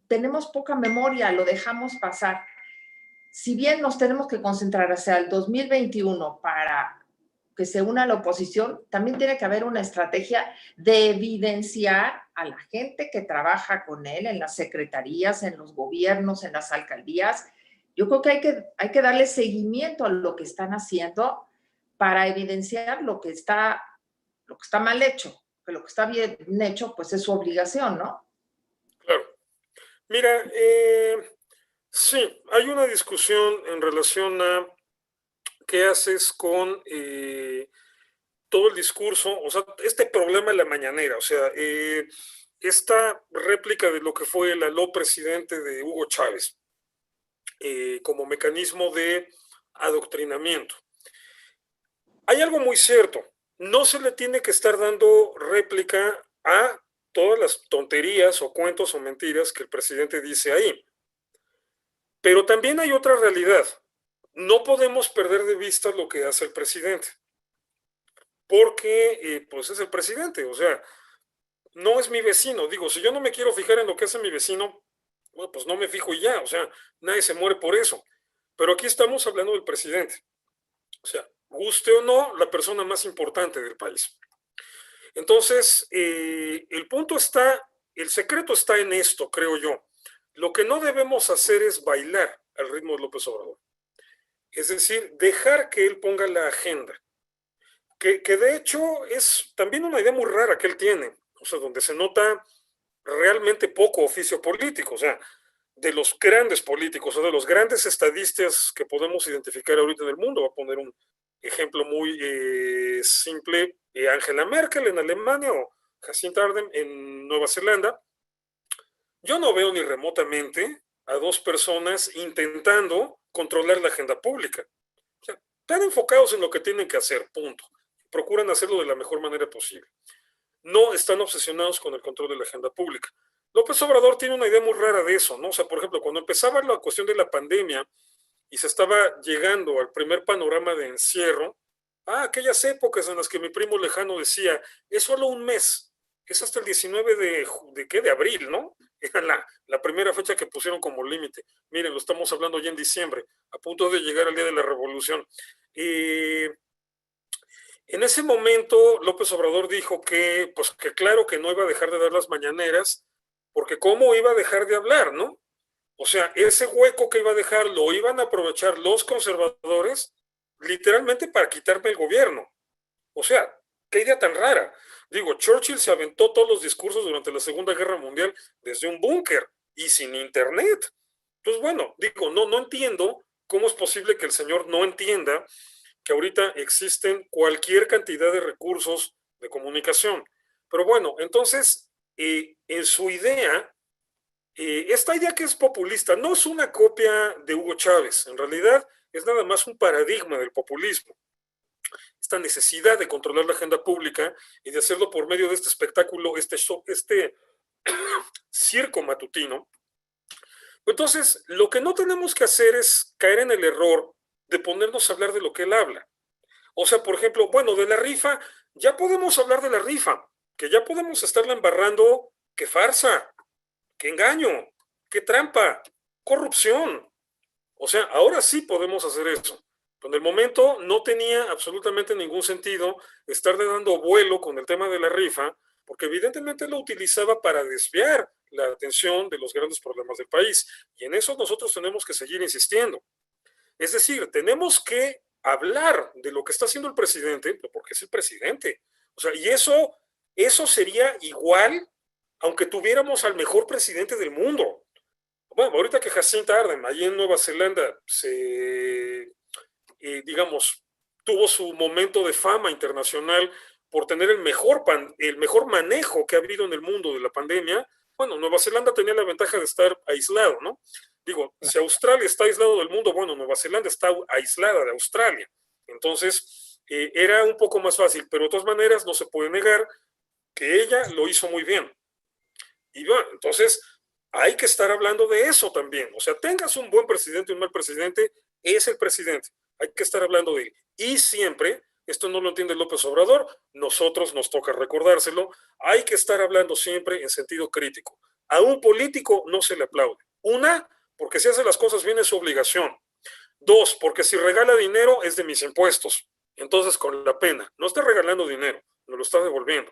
tenemos poca memoria, lo dejamos pasar. Si bien nos tenemos que concentrar hacia el 2021 para que se una la oposición, también tiene que haber una estrategia de evidenciar a la gente que trabaja con él en las secretarías, en los gobiernos, en las alcaldías. Yo creo que hay que darle seguimiento a lo que están haciendo para evidenciar lo que está mal hecho, que lo que está bien hecho, pues es su obligación, ¿no? Claro. Mira, sí, hay una discusión en relación a qué haces con todo el discurso, o sea, este problema en la mañanera, o sea, esta réplica de lo que fue el aló presidente de Hugo Chávez como mecanismo de adoctrinamiento. Hay algo muy cierto, no se le tiene que estar dando réplica a todas las tonterías o cuentos o mentiras que el presidente dice ahí. Pero también hay otra realidad. No podemos perder de vista lo que hace el presidente. Porque, pues es el presidente. O sea, no es mi vecino. Digo, si yo no me quiero fijar en lo que hace mi vecino, bueno, pues no me fijo y ya. O sea, nadie se muere por eso. Pero aquí estamos hablando del presidente. O sea, guste o no, la persona más importante del país. Entonces, el punto está, el secreto está en esto, creo yo. Lo que no debemos hacer es bailar al ritmo de López Obrador. Es decir, dejar que él ponga la agenda. Que de hecho es también una idea muy rara que él tiene. O sea, donde se nota realmente poco oficio político. O sea, de los grandes políticos o de los grandes estadistas que podemos identificar ahorita en el mundo. Voy a poner un ejemplo muy simple. Angela Merkel en Alemania o Jacinta Ardern en Nueva Zelanda. Yo no veo ni remotamente a dos personas intentando controlar la agenda pública. O sea, están enfocados en lo que tienen que hacer, punto. Procuran hacerlo de la mejor manera posible. No están obsesionados con el control de la agenda pública. López Obrador tiene una idea muy rara de eso, ¿no? O sea, por ejemplo, cuando empezaba la cuestión de la pandemia y se estaba llegando al primer panorama de encierro, aquellas épocas en las que mi primo lejano decía, es solo un mes, es hasta el 19 de abril, ¿no? Era la primera fecha que pusieron como límite. Miren, lo estamos hablando ya en diciembre, a punto de llegar al día de la revolución. En ese momento, López Obrador dijo que claro que no iba a dejar de dar las mañaneras, porque ¿cómo iba a dejar de hablar, no? O sea, ese hueco que iba a dejar lo iban a aprovechar los conservadores literalmente para quitarme el gobierno. O sea, qué idea tan rara. Digo, Churchill se aventó todos los discursos durante la Segunda Guerra Mundial desde un búnker y sin internet. Entonces, bueno, digo, no entiendo cómo es posible que el señor no entienda que ahorita existen cualquier cantidad de recursos de comunicación. Pero bueno, entonces, en su idea, esta idea que es populista no es una copia de Hugo Chávez, en realidad es nada más un paradigma del populismo. Esta necesidad de controlar la agenda pública y de hacerlo por medio de este espectáculo, este circo matutino. Entonces, lo que no tenemos que hacer es caer en el error de ponernos a hablar de lo que él habla. O sea, por ejemplo, bueno, de la rifa, ya podemos hablar de la rifa, que ya podemos estarla embarrando, qué farsa, qué engaño, qué trampa, corrupción. O sea, ahora sí podemos hacer eso. En el momento no tenía absolutamente ningún sentido estarle dando vuelo con el tema de la rifa, porque evidentemente lo utilizaba para desviar la atención de los grandes problemas del país. Y en eso nosotros tenemos que seguir insistiendo. Es decir, tenemos que hablar de lo que está haciendo el presidente, porque es el presidente. O sea, y eso sería igual aunque tuviéramos al mejor presidente del mundo. Bueno, ahorita que Jacinta Ardern, allí en Nueva Zelanda, digamos, tuvo su momento de fama internacional por tener el mejor manejo que ha habido en el mundo de la pandemia. Bueno, Nueva Zelanda tenía la ventaja de estar aislado, ¿no? Digo, si Australia está aislado del mundo, bueno, Nueva Zelanda está aislada de Australia. Entonces, era un poco más fácil, pero de todas maneras no se puede negar que ella lo hizo muy bien. Y bueno, entonces hay que estar hablando de eso también. O sea, tengas un buen presidente o un mal presidente, es el presidente. Hay que estar hablando de él. Y siempre, esto no lo entiende López Obrador, nosotros nos toca recordárselo, hay que estar hablando siempre en sentido crítico. A un político no se le aplaude. Una, porque si hace las cosas bien es su obligación. Dos, porque si regala dinero es de mis impuestos. Entonces, con la pena, no está regalando dinero, nos lo está devolviendo.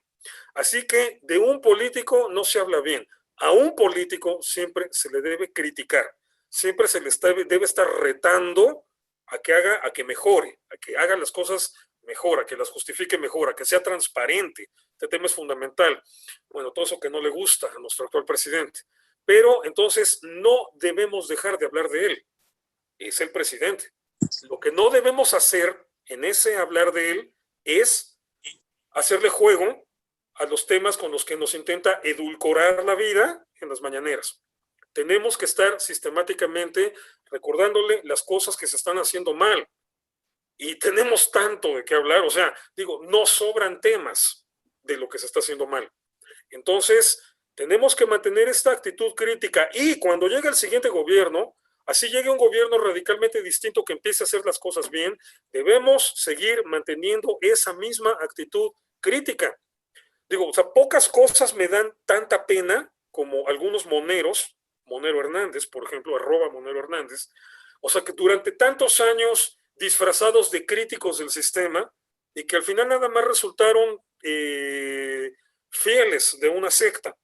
Así que de un político no se habla bien. A un político siempre se le debe criticar. Siempre se le debe estar retando a que mejore, a que haga las cosas mejor, a que las justifique mejor, a que sea transparente. Este tema es fundamental. Bueno, todo eso que no le gusta a nuestro actual presidente. Pero entonces no debemos dejar de hablar de él. Es el presidente. Lo que no debemos hacer en ese hablar de él es hacerle juego a los temas con los que nos intenta edulcorar la vida en las mañaneras. Tenemos que estar sistemáticamente recordándole las cosas que se están haciendo mal. Y tenemos tanto de qué hablar, o sea, digo, no sobran temas de lo que se está haciendo mal. Entonces, tenemos que mantener esta actitud crítica y cuando llegue el siguiente gobierno, así llegue un gobierno radicalmente distinto que empiece a hacer las cosas bien, debemos seguir manteniendo esa misma actitud crítica. Digo, o sea, pocas cosas me dan tanta pena como algunos moneros, Monero Hernández, por ejemplo, @Monero Hernández, o sea, que durante tantos años disfrazados de críticos del sistema y que al final nada más resultaron fieles de una secta,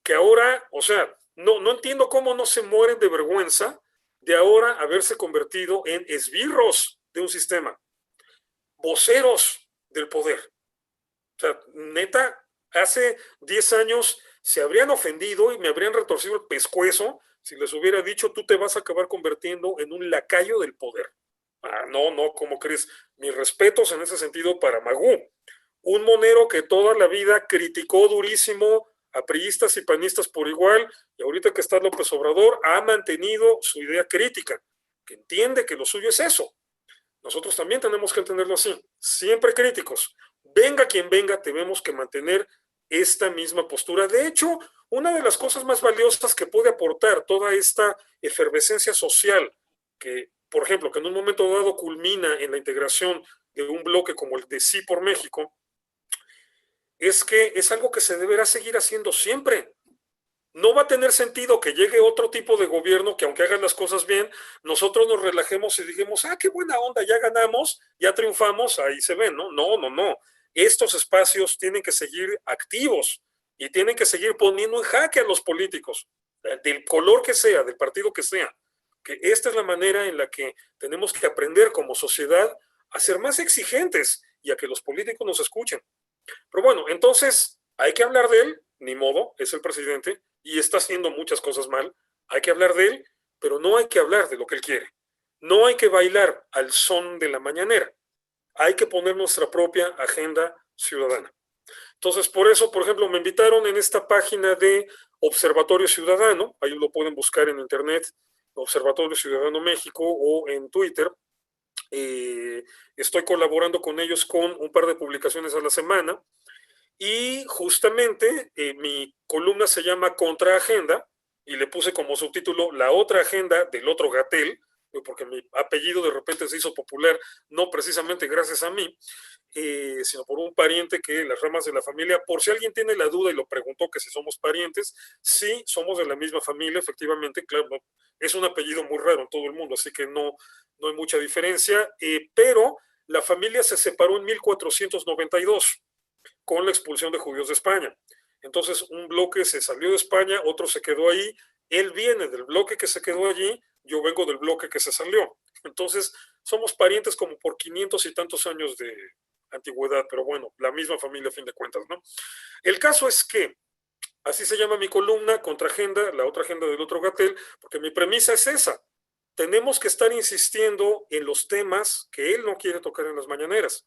que ahora, o sea, no entiendo cómo no se mueren de vergüenza de ahora haberse convertido en esbirros de un sistema, voceros del poder. O sea, neta, hace 10 años se habrían ofendido y me habrían retorcido el pescuezo si les hubiera dicho, tú te vas a acabar convirtiendo en un lacayo del poder. No, ¿cómo crees? Mis respetos en ese sentido para Magú. Un monero que toda la vida criticó durísimo a priistas y panistas por igual, y ahorita que está López Obrador, ha mantenido su idea crítica, que entiende que lo suyo es eso. Nosotros también tenemos que entenderlo así, siempre críticos. Venga quien venga, tenemos que mantener esta misma postura. De hecho, una de las cosas más valiosas que puede aportar toda esta efervescencia social, que, por ejemplo, que en un momento dado culmina en la integración de un bloque como el de Sí por México, es que es algo que se deberá seguir haciendo siempre. No va a tener sentido que llegue otro tipo de gobierno que aunque hagan las cosas bien, nosotros nos relajemos y digamos, qué buena onda, ya ganamos, ya triunfamos, ahí se ven, ¿no? No. Estos espacios tienen que seguir activos y tienen que seguir poniendo en jaque a los políticos, del color que sea, del partido que sea. Que esta es la manera en la que tenemos que aprender como sociedad a ser más exigentes y a que los políticos nos escuchen. Pero bueno, entonces hay que hablar de él, ni modo, es el presidente y está haciendo muchas cosas mal, hay que hablar de él, pero no hay que hablar de lo que él quiere. No hay que bailar al son de la mañanera, hay que poner nuestra propia agenda ciudadana. Entonces, por eso, por ejemplo, me invitaron en esta página de Observatorio Ciudadano, ahí lo pueden buscar en internet, Observatorio Ciudadano México o en Twitter. Estoy colaborando con ellos con un par de publicaciones a la semana y justamente mi columna se llama Contraagenda y le puse como subtítulo La otra agenda del otro Gatell, porque mi apellido de repente se hizo popular, no precisamente gracias a mí. sino por un pariente que las ramas de la familia, por si alguien tiene la duda y lo preguntó que si somos parientes, sí, somos de la misma familia, efectivamente, claro, es un apellido muy raro en todo el mundo, así que no hay mucha diferencia, pero la familia se separó en 1492 con la expulsión de judíos de España. Entonces, un bloque se salió de España, otro se quedó ahí, él viene del bloque que se quedó allí, yo vengo del bloque que se salió. Entonces, somos parientes como por 500 y tantos años de antigüedad, pero bueno, la misma familia a fin de cuentas, ¿no? El caso es que, así se llama mi columna, Contraagenda, la otra agenda del otro Gatell, porque mi premisa es esa. Tenemos que estar insistiendo en los temas que él no quiere tocar en las mañaneras,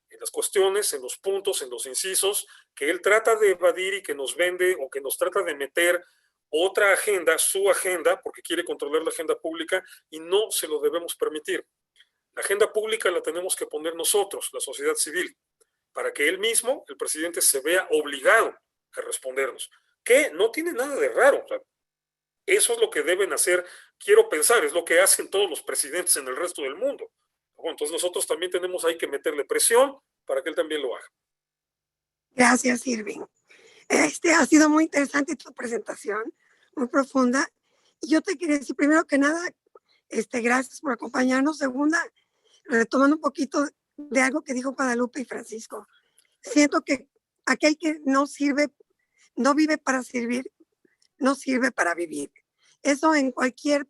en las cuestiones, en los puntos, en los incisos, que él trata de evadir y que nos vende o que nos trata de meter otra agenda, su agenda, porque quiere controlar la agenda pública y no se lo debemos permitir. La agenda pública la tenemos que poner nosotros, la sociedad civil, para que él mismo, el presidente, se vea obligado a respondernos, que no tiene nada de raro. O sea, eso es lo que deben hacer, quiero pensar, es lo que hacen todos los presidentes en el resto del mundo. Bueno, entonces nosotros también tenemos ahí que meterle presión para que él también lo haga. Gracias, Irving. Ha sido muy interesante tu presentación, muy profunda. Y yo te quería decir, primero que nada, gracias por acompañarnos. Segunda, retomando un poquito de algo que dijo Guadalupe y Francisco. Siento que aquel que no vive para servir, no sirve para vivir. Eso en cualquier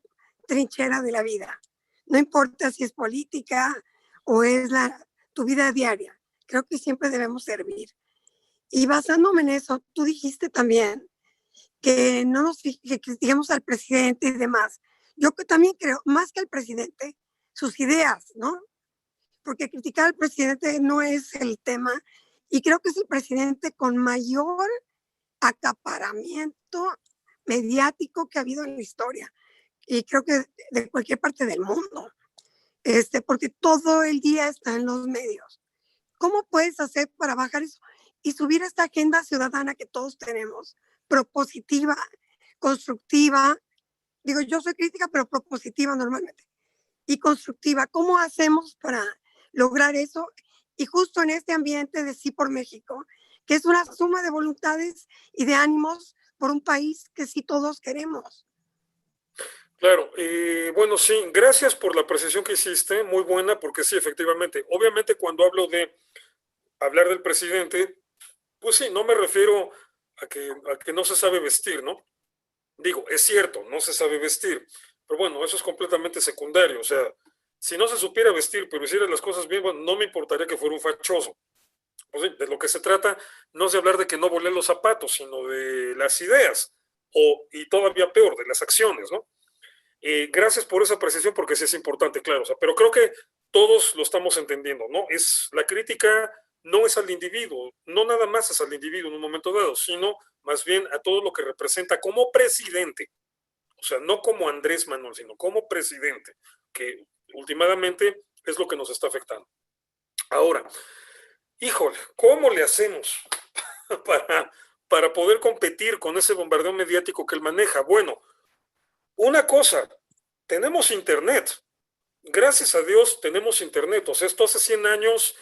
trinchera de la vida. No importa si es política o es tu vida diaria. Creo que siempre debemos servir. Y basándome en eso, tú dijiste también que no nos que critiquemos al presidente y demás. Yo también creo, más que al presidente, sus ideas, ¿no? Porque criticar al presidente no es el tema. Y creo que es el presidente con mayor acaparamiento mediático que ha habido en la historia. Y creo que de cualquier parte del mundo. Porque todo el día está en los medios. ¿Cómo puedes hacer para bajar eso y subir esta agenda ciudadana que todos tenemos, propositiva, constructiva? Digo, yo soy crítica, pero propositiva normalmente, y constructiva. ¿Cómo hacemos para lograr eso? Y justo en este ambiente de Sí por México, que es una suma de voluntades y de ánimos por un país que sí todos queremos. Claro, bueno, sí, gracias por la apreciación que hiciste, muy buena, porque sí, efectivamente, obviamente cuando hablo de hablar del presidente, pues sí, no me refiero a que no se sabe vestir, ¿no? Digo, es cierto, no se sabe vestir, pero bueno, eso es completamente secundario, o sea, si no se supiera vestir, pero hiciera las cosas bien, bueno, no me importaría que fuera un fachoso. O sea, de lo que se trata no es de hablar de que no volé los zapatos, sino de las ideas, y todavía peor, de las acciones, ¿no? Gracias por esa apreciación, porque sí es importante, claro, o sea, pero creo que todos lo estamos entendiendo, ¿no? La crítica no es al individuo, no nada más es al individuo en un momento dado, sino más bien a todo lo que representa como presidente, o sea, no como Andrés Manuel, sino como presidente, que últimamente es lo que nos está afectando. Ahora, híjole, ¿cómo le hacemos para poder competir con ese bombardeo mediático que él maneja? Bueno, una cosa, tenemos internet. Gracias a Dios tenemos internet. O sea, esto hace 100 años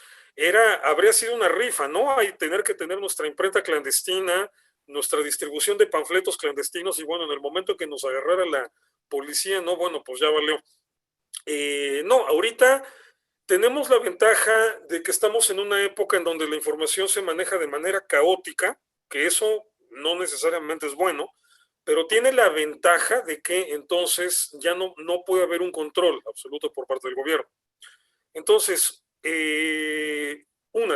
habría sido una rifa, ¿no? Hay tener que tener nuestra imprenta clandestina, nuestra distribución de panfletos clandestinos, y bueno, en el momento que nos agarrara la policía, no, bueno, pues ya valió. No, ahorita tenemos la ventaja de que estamos en una época en donde la información se maneja de manera caótica, que eso no necesariamente es bueno, pero tiene la ventaja de que entonces ya no puede haber un control absoluto por parte del gobierno. Entonces,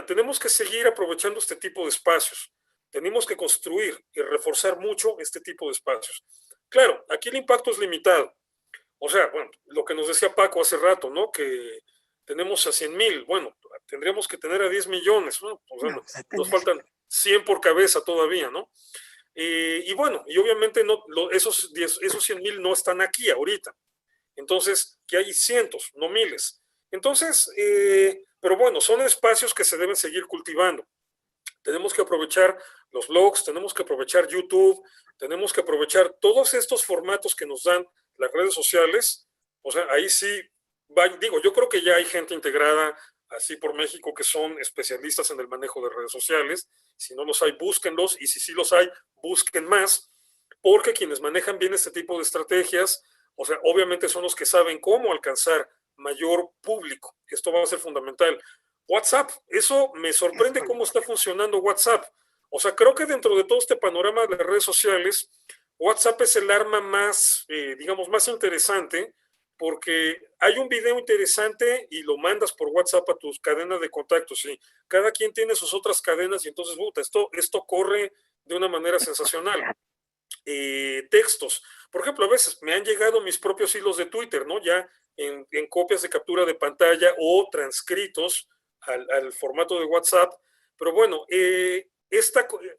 tenemos que seguir aprovechando este tipo de espacios. Tenemos que construir y reforzar mucho este tipo de espacios. Claro, aquí el impacto es limitado. O sea, bueno, lo que nos decía Paco hace rato, ¿no? Que tenemos a 100,000, bueno, tendríamos que tener a 10 millones, ¿no? O sea, nos faltan 100 por cabeza todavía, ¿no? Y bueno, y obviamente esos 100,000 no están aquí ahorita. Entonces, que hay cientos, no miles. Entonces, pero bueno, son espacios que se deben seguir cultivando. Tenemos que aprovechar los blogs, tenemos que aprovechar YouTube, tenemos que aprovechar todos estos formatos que nos dan las redes sociales. O sea, ahí sí, yo creo que ya hay gente integrada así por México, que son especialistas en el manejo de redes sociales. Si no los hay, búsquenlos, y si sí los hay, busquen más, porque quienes manejan bien este tipo de estrategias, o sea, obviamente son los que saben cómo alcanzar mayor público. Esto va a ser fundamental. WhatsApp, eso me sorprende cómo está funcionando WhatsApp. O sea, creo que dentro de todo este panorama de las redes sociales, WhatsApp es el arma más, digamos, más interesante, porque hay un video interesante y lo mandas por WhatsApp a tus cadenas de contactos, y cada quien tiene sus otras cadenas, y entonces, esto corre de una manera sensacional. Textos, por ejemplo, a veces me han llegado mis propios hilos de Twitter, ¿no? Ya en copias de captura de pantalla o transcritos al formato de WhatsApp. Pero bueno,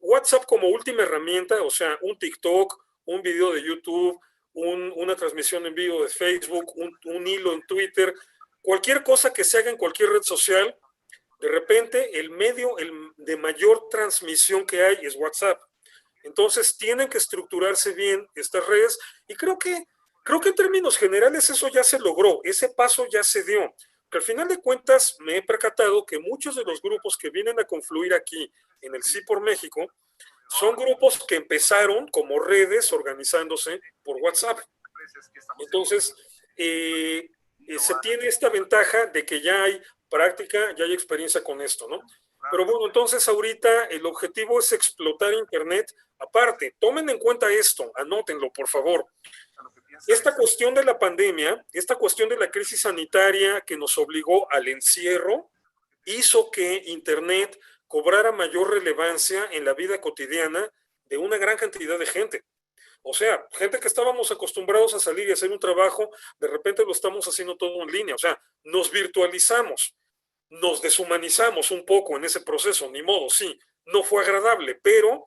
WhatsApp como última herramienta, o sea, un TikTok, un video de YouTube, una transmisión en vivo de Facebook, un hilo en Twitter, cualquier cosa que se haga en cualquier red social, de repente el medio de mayor transmisión que hay es WhatsApp. Entonces tienen que estructurarse bien estas redes, y creo que en términos generales eso ya se logró, ese paso ya se dio. Que al final de cuentas me he percatado que muchos de los grupos que vienen a confluir aquí en el Sí por México son grupos que empezaron como redes organizándose por WhatsApp. Entonces, se tiene esta ventaja de que ya hay práctica, ya hay experiencia con esto, ¿no? Pero bueno, entonces ahorita el objetivo es explotar Internet. Aparte, tomen en cuenta esto, anótenlo, por favor. Esta cuestión de la pandemia, esta cuestión de la crisis sanitaria que nos obligó al encierro, hizo que Internet cobrara mayor relevancia en la vida cotidiana de una gran cantidad de gente. O sea, gente que estábamos acostumbrados a salir y hacer un trabajo, de repente lo estamos haciendo todo en línea. O sea, nos virtualizamos, nos deshumanizamos un poco en ese proceso, ni modo, sí, no fue agradable, pero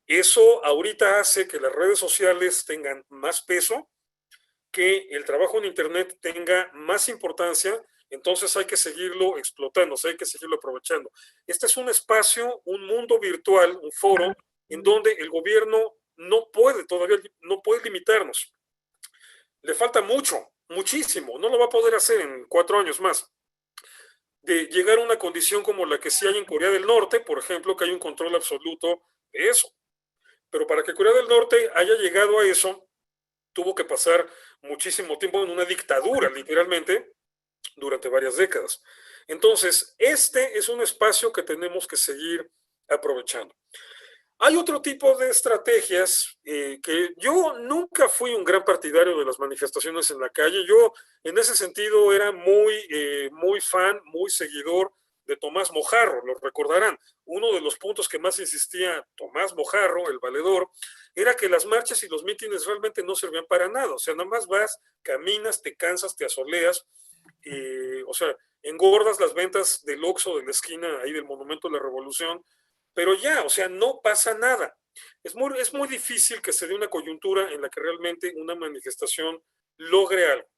eso ahorita hace que las redes sociales tengan más peso, que el trabajo en Internet tenga más importancia. Entonces hay que seguirlo explotando, o sea, hay que seguirlo aprovechando. Este es un espacio, un mundo virtual, un foro, en donde el gobierno todavía no puede limitarnos. Le falta muchísimo, no lo va a poder hacer en 4 años más. De llegar a una condición como la que sí hay en Corea del Norte, por ejemplo, que hay un control absoluto de eso. Pero para que Corea del Norte haya llegado a eso, tuvo que pasar muchísimo tiempo en una dictadura, literalmente, durante varias décadas. Entonces, este es un espacio que tenemos que seguir aprovechando. Hay otro tipo de estrategias que yo nunca fui un gran partidario de las manifestaciones en la calle. Yo, en ese sentido, era muy fan, muy seguidor de Tomás Mojarro, lo recordarán. Uno de los puntos que más insistía Tomás Mojarro, el valedor, era que las marchas y los mítines realmente no servían para nada. O sea, nada más vas, caminas, te cansas, te asoleas, o sea, engordas las ventas del Oxxo de la esquina ahí del Monumento de la Revolución, pero ya, o sea, no pasa nada. Es muy difícil que se dé una coyuntura en la que realmente una manifestación logre algo.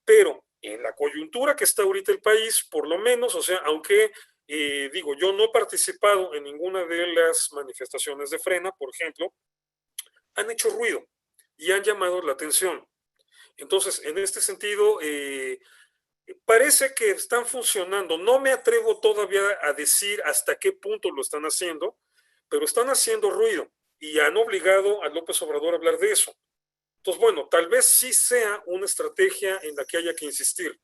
Pero en la coyuntura que está ahorita el país, por lo menos, o sea, aunque digo, yo no he participado en ninguna de las manifestaciones de Frena, por ejemplo, han hecho ruido y han llamado la atención. Entonces, en este sentido, parece que están funcionando. No me atrevo todavía a decir hasta qué punto lo están haciendo, pero están haciendo ruido y han obligado a López Obrador a hablar de eso. Entonces, bueno, tal vez sí sea una estrategia en la que haya que insistir.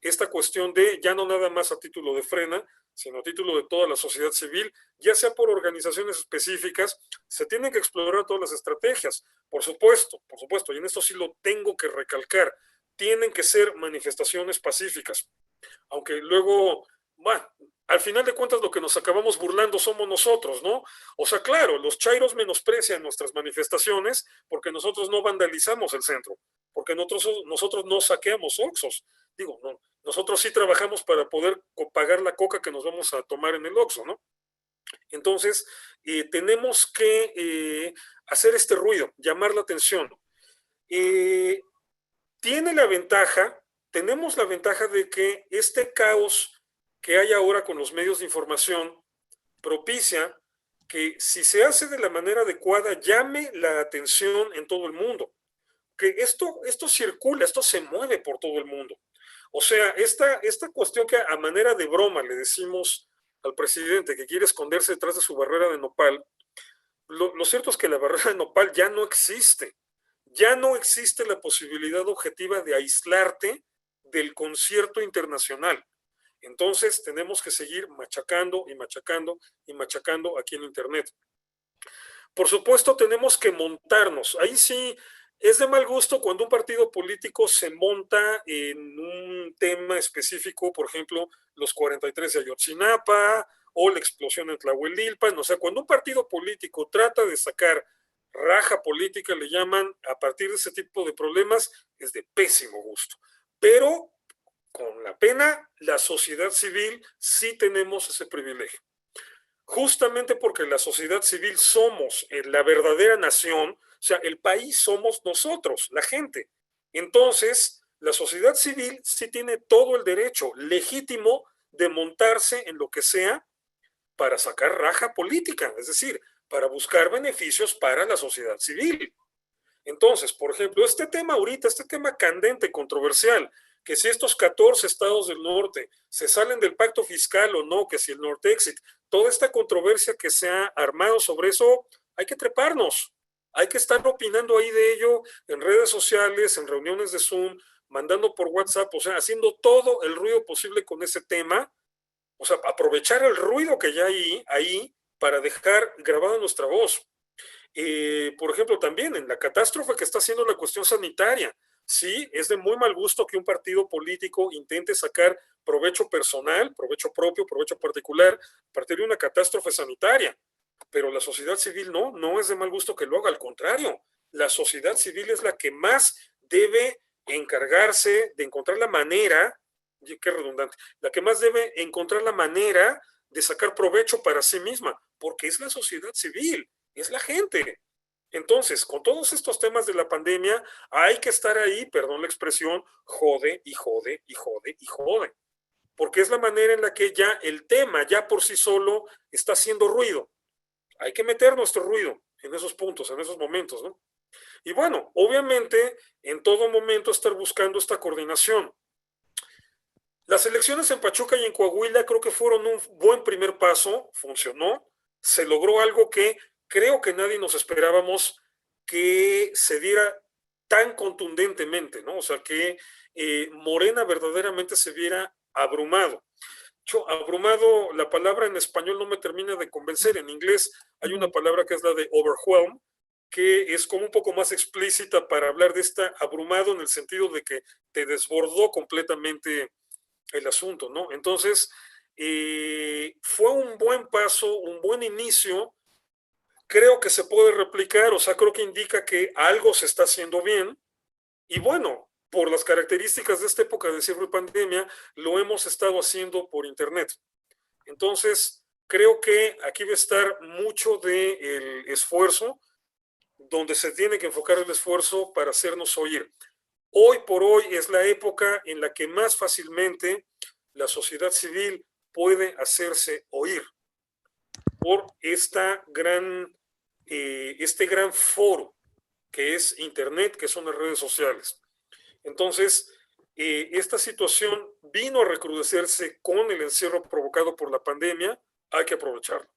Esta cuestión de ya no nada más a título de Frena, sino a título de toda la sociedad civil, ya sea por organizaciones específicas, se tienen que explorar todas las estrategias. Por supuesto, y en esto sí lo tengo que recalcar, tienen que ser manifestaciones pacíficas. Aunque luego, bueno, al final de cuentas lo que nos acabamos burlando somos nosotros, ¿no? O sea, claro, los chairos menosprecian nuestras manifestaciones porque nosotros no vandalizamos el centro, porque nosotros no saqueamos Oxxos. Digo, no, nosotros sí trabajamos para poder pagar la coca que nos vamos a tomar en el Oxxo, ¿no? Entonces, tenemos que hacer este ruido, llamar la atención. Tenemos la ventaja de que este caos que hay ahora con los medios de información propicia que si se hace de la manera adecuada, llame la atención en todo el mundo. Que esto circula, esto se mueve por todo el mundo. O sea, esta cuestión que a manera de broma le decimos al presidente que quiere esconderse detrás de su barrera de nopal, lo cierto es que la barrera de nopal ya no existe. Ya no existe la posibilidad objetiva de aislarte del concierto internacional. Entonces tenemos que seguir machacando y machacando y machacando aquí en Internet. Por supuesto, tenemos que montarnos. Ahí sí es de mal gusto cuando un partido político se monta en un tema específico, por ejemplo, los 43 de Ayotzinapa o la explosión en Tlahuelilpan. O sea, cuando un partido político trata de sacar raja política, le llaman, a partir de ese tipo de problemas, es de pésimo gusto. Pero con la pena, la sociedad civil sí tenemos ese privilegio. Justamente porque la sociedad civil somos la verdadera nación, o sea, el país somos nosotros, la gente. Entonces, la sociedad civil sí tiene todo el derecho legítimo de montarse en lo que sea para sacar raja política, es decir, para buscar beneficios para la sociedad civil. Entonces, por ejemplo, este tema ahorita, este tema candente, controversial, que si estos 14 estados del norte se salen del pacto fiscal o no, que si el Nortexit, toda esta controversia que se ha armado sobre eso, hay que treparnos, hay que estar opinando ahí de ello en redes sociales, en reuniones de Zoom, mandando por WhatsApp, o sea, haciendo todo el ruido posible con ese tema, o sea, aprovechar el ruido que ya hay ahí para dejar grabada nuestra voz. Por ejemplo, también en la catástrofe que está haciendo la cuestión sanitaria, sí, es de muy mal gusto que un partido político intente sacar provecho personal, provecho propio, provecho particular, a partir de una catástrofe sanitaria. Pero la sociedad civil no es de mal gusto que lo haga, al contrario. La sociedad civil es la que más debe encargarse de encontrar la manera, qué redundante, la que más debe encontrar la manera de sacar provecho para sí misma, porque es la sociedad civil, es la gente. Entonces, con todos estos temas de la pandemia, hay que estar ahí, perdón la expresión, jode y jode y jode y jode. Porque es la manera en la que ya el tema, ya por sí solo, está haciendo ruido. Hay que meter nuestro ruido en esos puntos, en esos momentos, ¿no? Y bueno, obviamente, en todo momento estar buscando esta coordinación. Las elecciones en Pachuca y en Coahuila creo que fueron un buen primer paso, funcionó, se logró algo que creo que nadie nos esperábamos que se diera tan contundentemente, ¿no? O sea, que Morena verdaderamente se viera abrumado. Yo, abrumado, la palabra en español no me termina de convencer. En inglés hay una palabra que es la de overwhelm, que es como un poco más explícita para hablar de esta abrumado en el sentido de que te desbordó completamente el asunto, ¿no? Entonces, fue un buen paso, un buen inicio. Creo que se puede replicar, o sea, creo que indica que algo se está haciendo bien. Y bueno, por las características de esta época de cierre y pandemia, lo hemos estado haciendo por internet. Entonces, creo que aquí va a estar mucho del esfuerzo, donde se tiene que enfocar el esfuerzo para hacernos oír. Hoy por hoy es la época en la que más fácilmente la sociedad civil puede hacerse oír por este gran foro que es Internet, que son las redes sociales. Entonces, esta situación vino a recrudecerse con el encierro provocado por la pandemia, hay que aprovecharlo.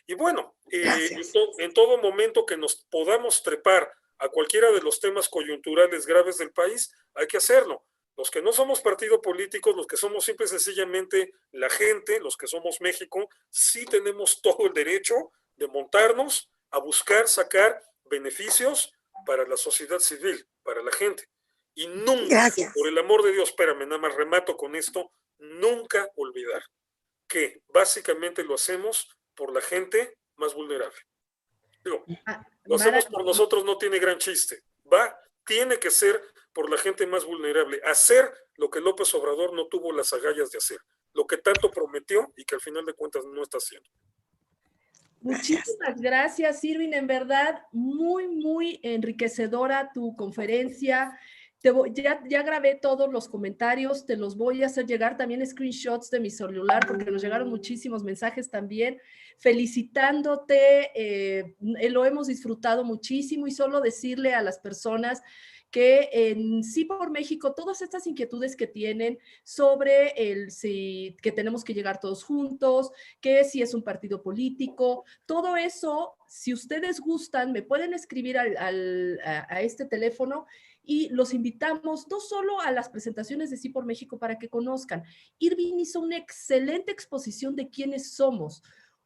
Y bueno, en todo momento que nos podamos trepar a cualquiera de los temas coyunturales graves del país, hay que hacerlo. Los que no somos partido político, los que somos simple y sencillamente la gente, los que somos México, sí tenemos todo el derecho de montarnos a buscar sacar beneficios para la sociedad civil, para la gente. Y nunca, por el amor de Dios, espérame, nada más remato con esto, nunca olvidar que básicamente lo hacemos por la gente más vulnerable. Digo, lo hacemos por nosotros no tiene gran chiste. Tiene que ser por la gente más vulnerable. Hacer lo que López Obrador no tuvo las agallas de hacer. Lo que tanto prometió y que al final de cuentas no está haciendo. Muchísimas gracias, Irving. En verdad, muy, muy enriquecedora tu conferencia. Ya grabé todos los comentarios, te los voy a hacer llegar también screenshots de mi celular porque nos llegaron muchísimos mensajes también felicitándote, lo hemos disfrutado muchísimo y solo decirle a las personas que en Sí por México, todas estas inquietudes que tienen sobre que tenemos que llegar todos juntos, que si es un partido político, todo eso, si ustedes gustan, me pueden escribir a este teléfono y los invitamos no solo a las presentaciones de Sí por México para que conozcan. Irving hizo una excelente exposición de quiénes somos.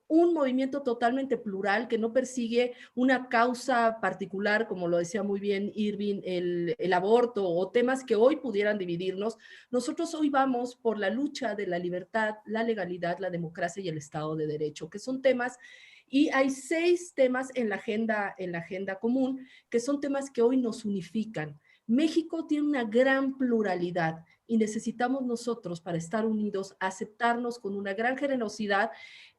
Un movimiento totalmente plural que no persigue una causa particular, como lo decía muy bien Irving, el aborto o temas que hoy pudieran dividirnos. Nosotros hoy vamos por la lucha de la libertad, la legalidad, la democracia y el Estado de Derecho, que son temas, y hay 6 temas en la agenda común, que son temas que hoy nos unifican. México tiene una gran pluralidad y necesitamos nosotros, para estar unidos, aceptarnos con una gran generosidad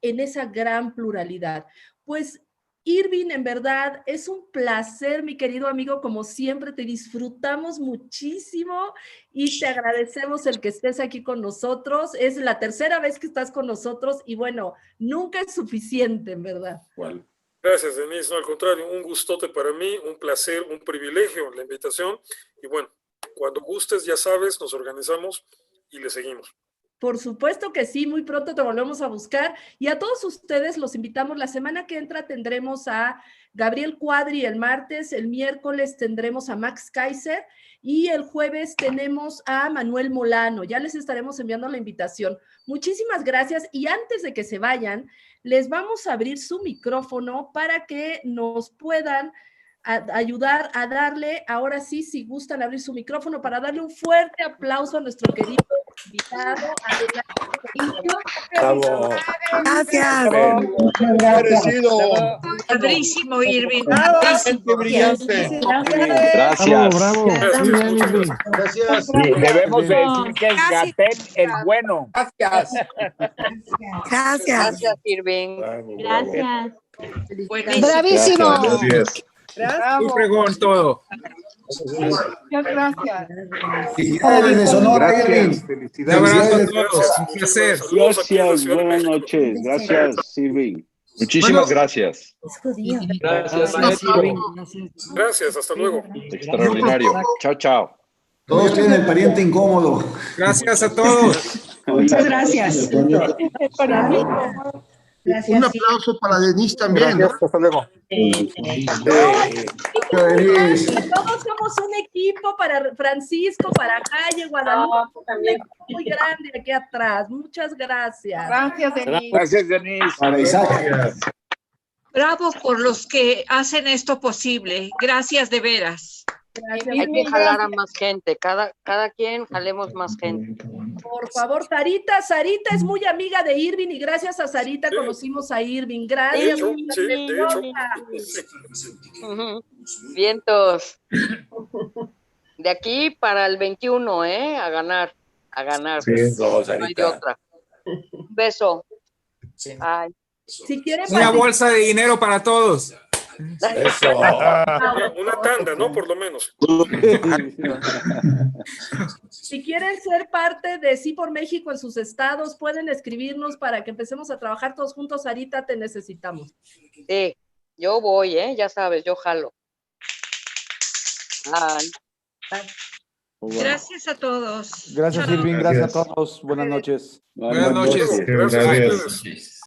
en esa gran pluralidad. Pues, Irving, en verdad, es un placer, mi querido amigo, como siempre, te disfrutamos muchísimo y te agradecemos el que estés aquí con nosotros. Es la tercera vez que estás con nosotros y bueno, nunca es suficiente, en verdad. Bueno. Gracias, Denise. No, al contrario, un gustote para mí, un placer, un privilegio la invitación. Y bueno, cuando gustes, ya sabes, nos organizamos y le seguimos. Por supuesto que sí, muy pronto te volvemos a buscar. Y a todos ustedes los invitamos. La semana que entra tendremos a Gabriel Cuadri el martes, el miércoles tendremos a Max Kaiser y el jueves tenemos a Manuel Molano. Ya les estaremos enviando la invitación. Muchísimas gracias. Y antes de que se vayan, les vamos a abrir su micrófono para que nos puedan ayudar a darle, ahora sí, si gustan abrir su micrófono, para darle un fuerte aplauso a nuestro querido invitado. Bravo. Gracias. Padrísimo, Irving. Brillante. Gracias. Bravo. Gracias. Debemos de decir que es Gatell el bueno. Gracias. Gracias. Gracias, Irving. Gracias. Bravísimo. Gracias. Un pregón todo. Muchas gracias. Felicidades, Sonora, Irving. Felicidades. Un abrazo a todos. Un placer. Gracias, buenas noches. Gracias, Irving. Muchísimas gracias. Gracias, Gracias, hasta luego. Extraordinario. Chao, chao. Todos tienen el pariente incómodo. Gracias a todos. Muchas gracias. Un aplauso para Denise también. Gracias, hasta luego. Todos somos un equipo, para Francisco, para Calle, Guadalupe, también muy grande aquí atrás. Muchas gracias. Gracias, Denise. Gracias, Denise. Para Isaac. Bravo por los que hacen esto posible. Gracias de veras. Gracias. Hay que jalar a más gente, cada quien jalemos más gente. Por favor, Sarita es muy amiga de Irving y gracias a Sarita conocimos a Irving. Gracias. De hecho. Vientos. De aquí para el 21, a ganar. Sí, No hay de otra. Un beso. Ay. Si quieren Una bolsa de dinero para todos. Eso. Una tanda, ¿no? Por lo menos. Si quieren ser parte de Sí por México en sus estados, pueden escribirnos para que empecemos a trabajar todos juntos. Sarita, te necesitamos. Sí, yo voy, ya sabes, yo jalo. Ay. Gracias a todos. Gracias, Irving. Gracias a todos. Buenas noches. Buenas noches. Gracias a ustedes.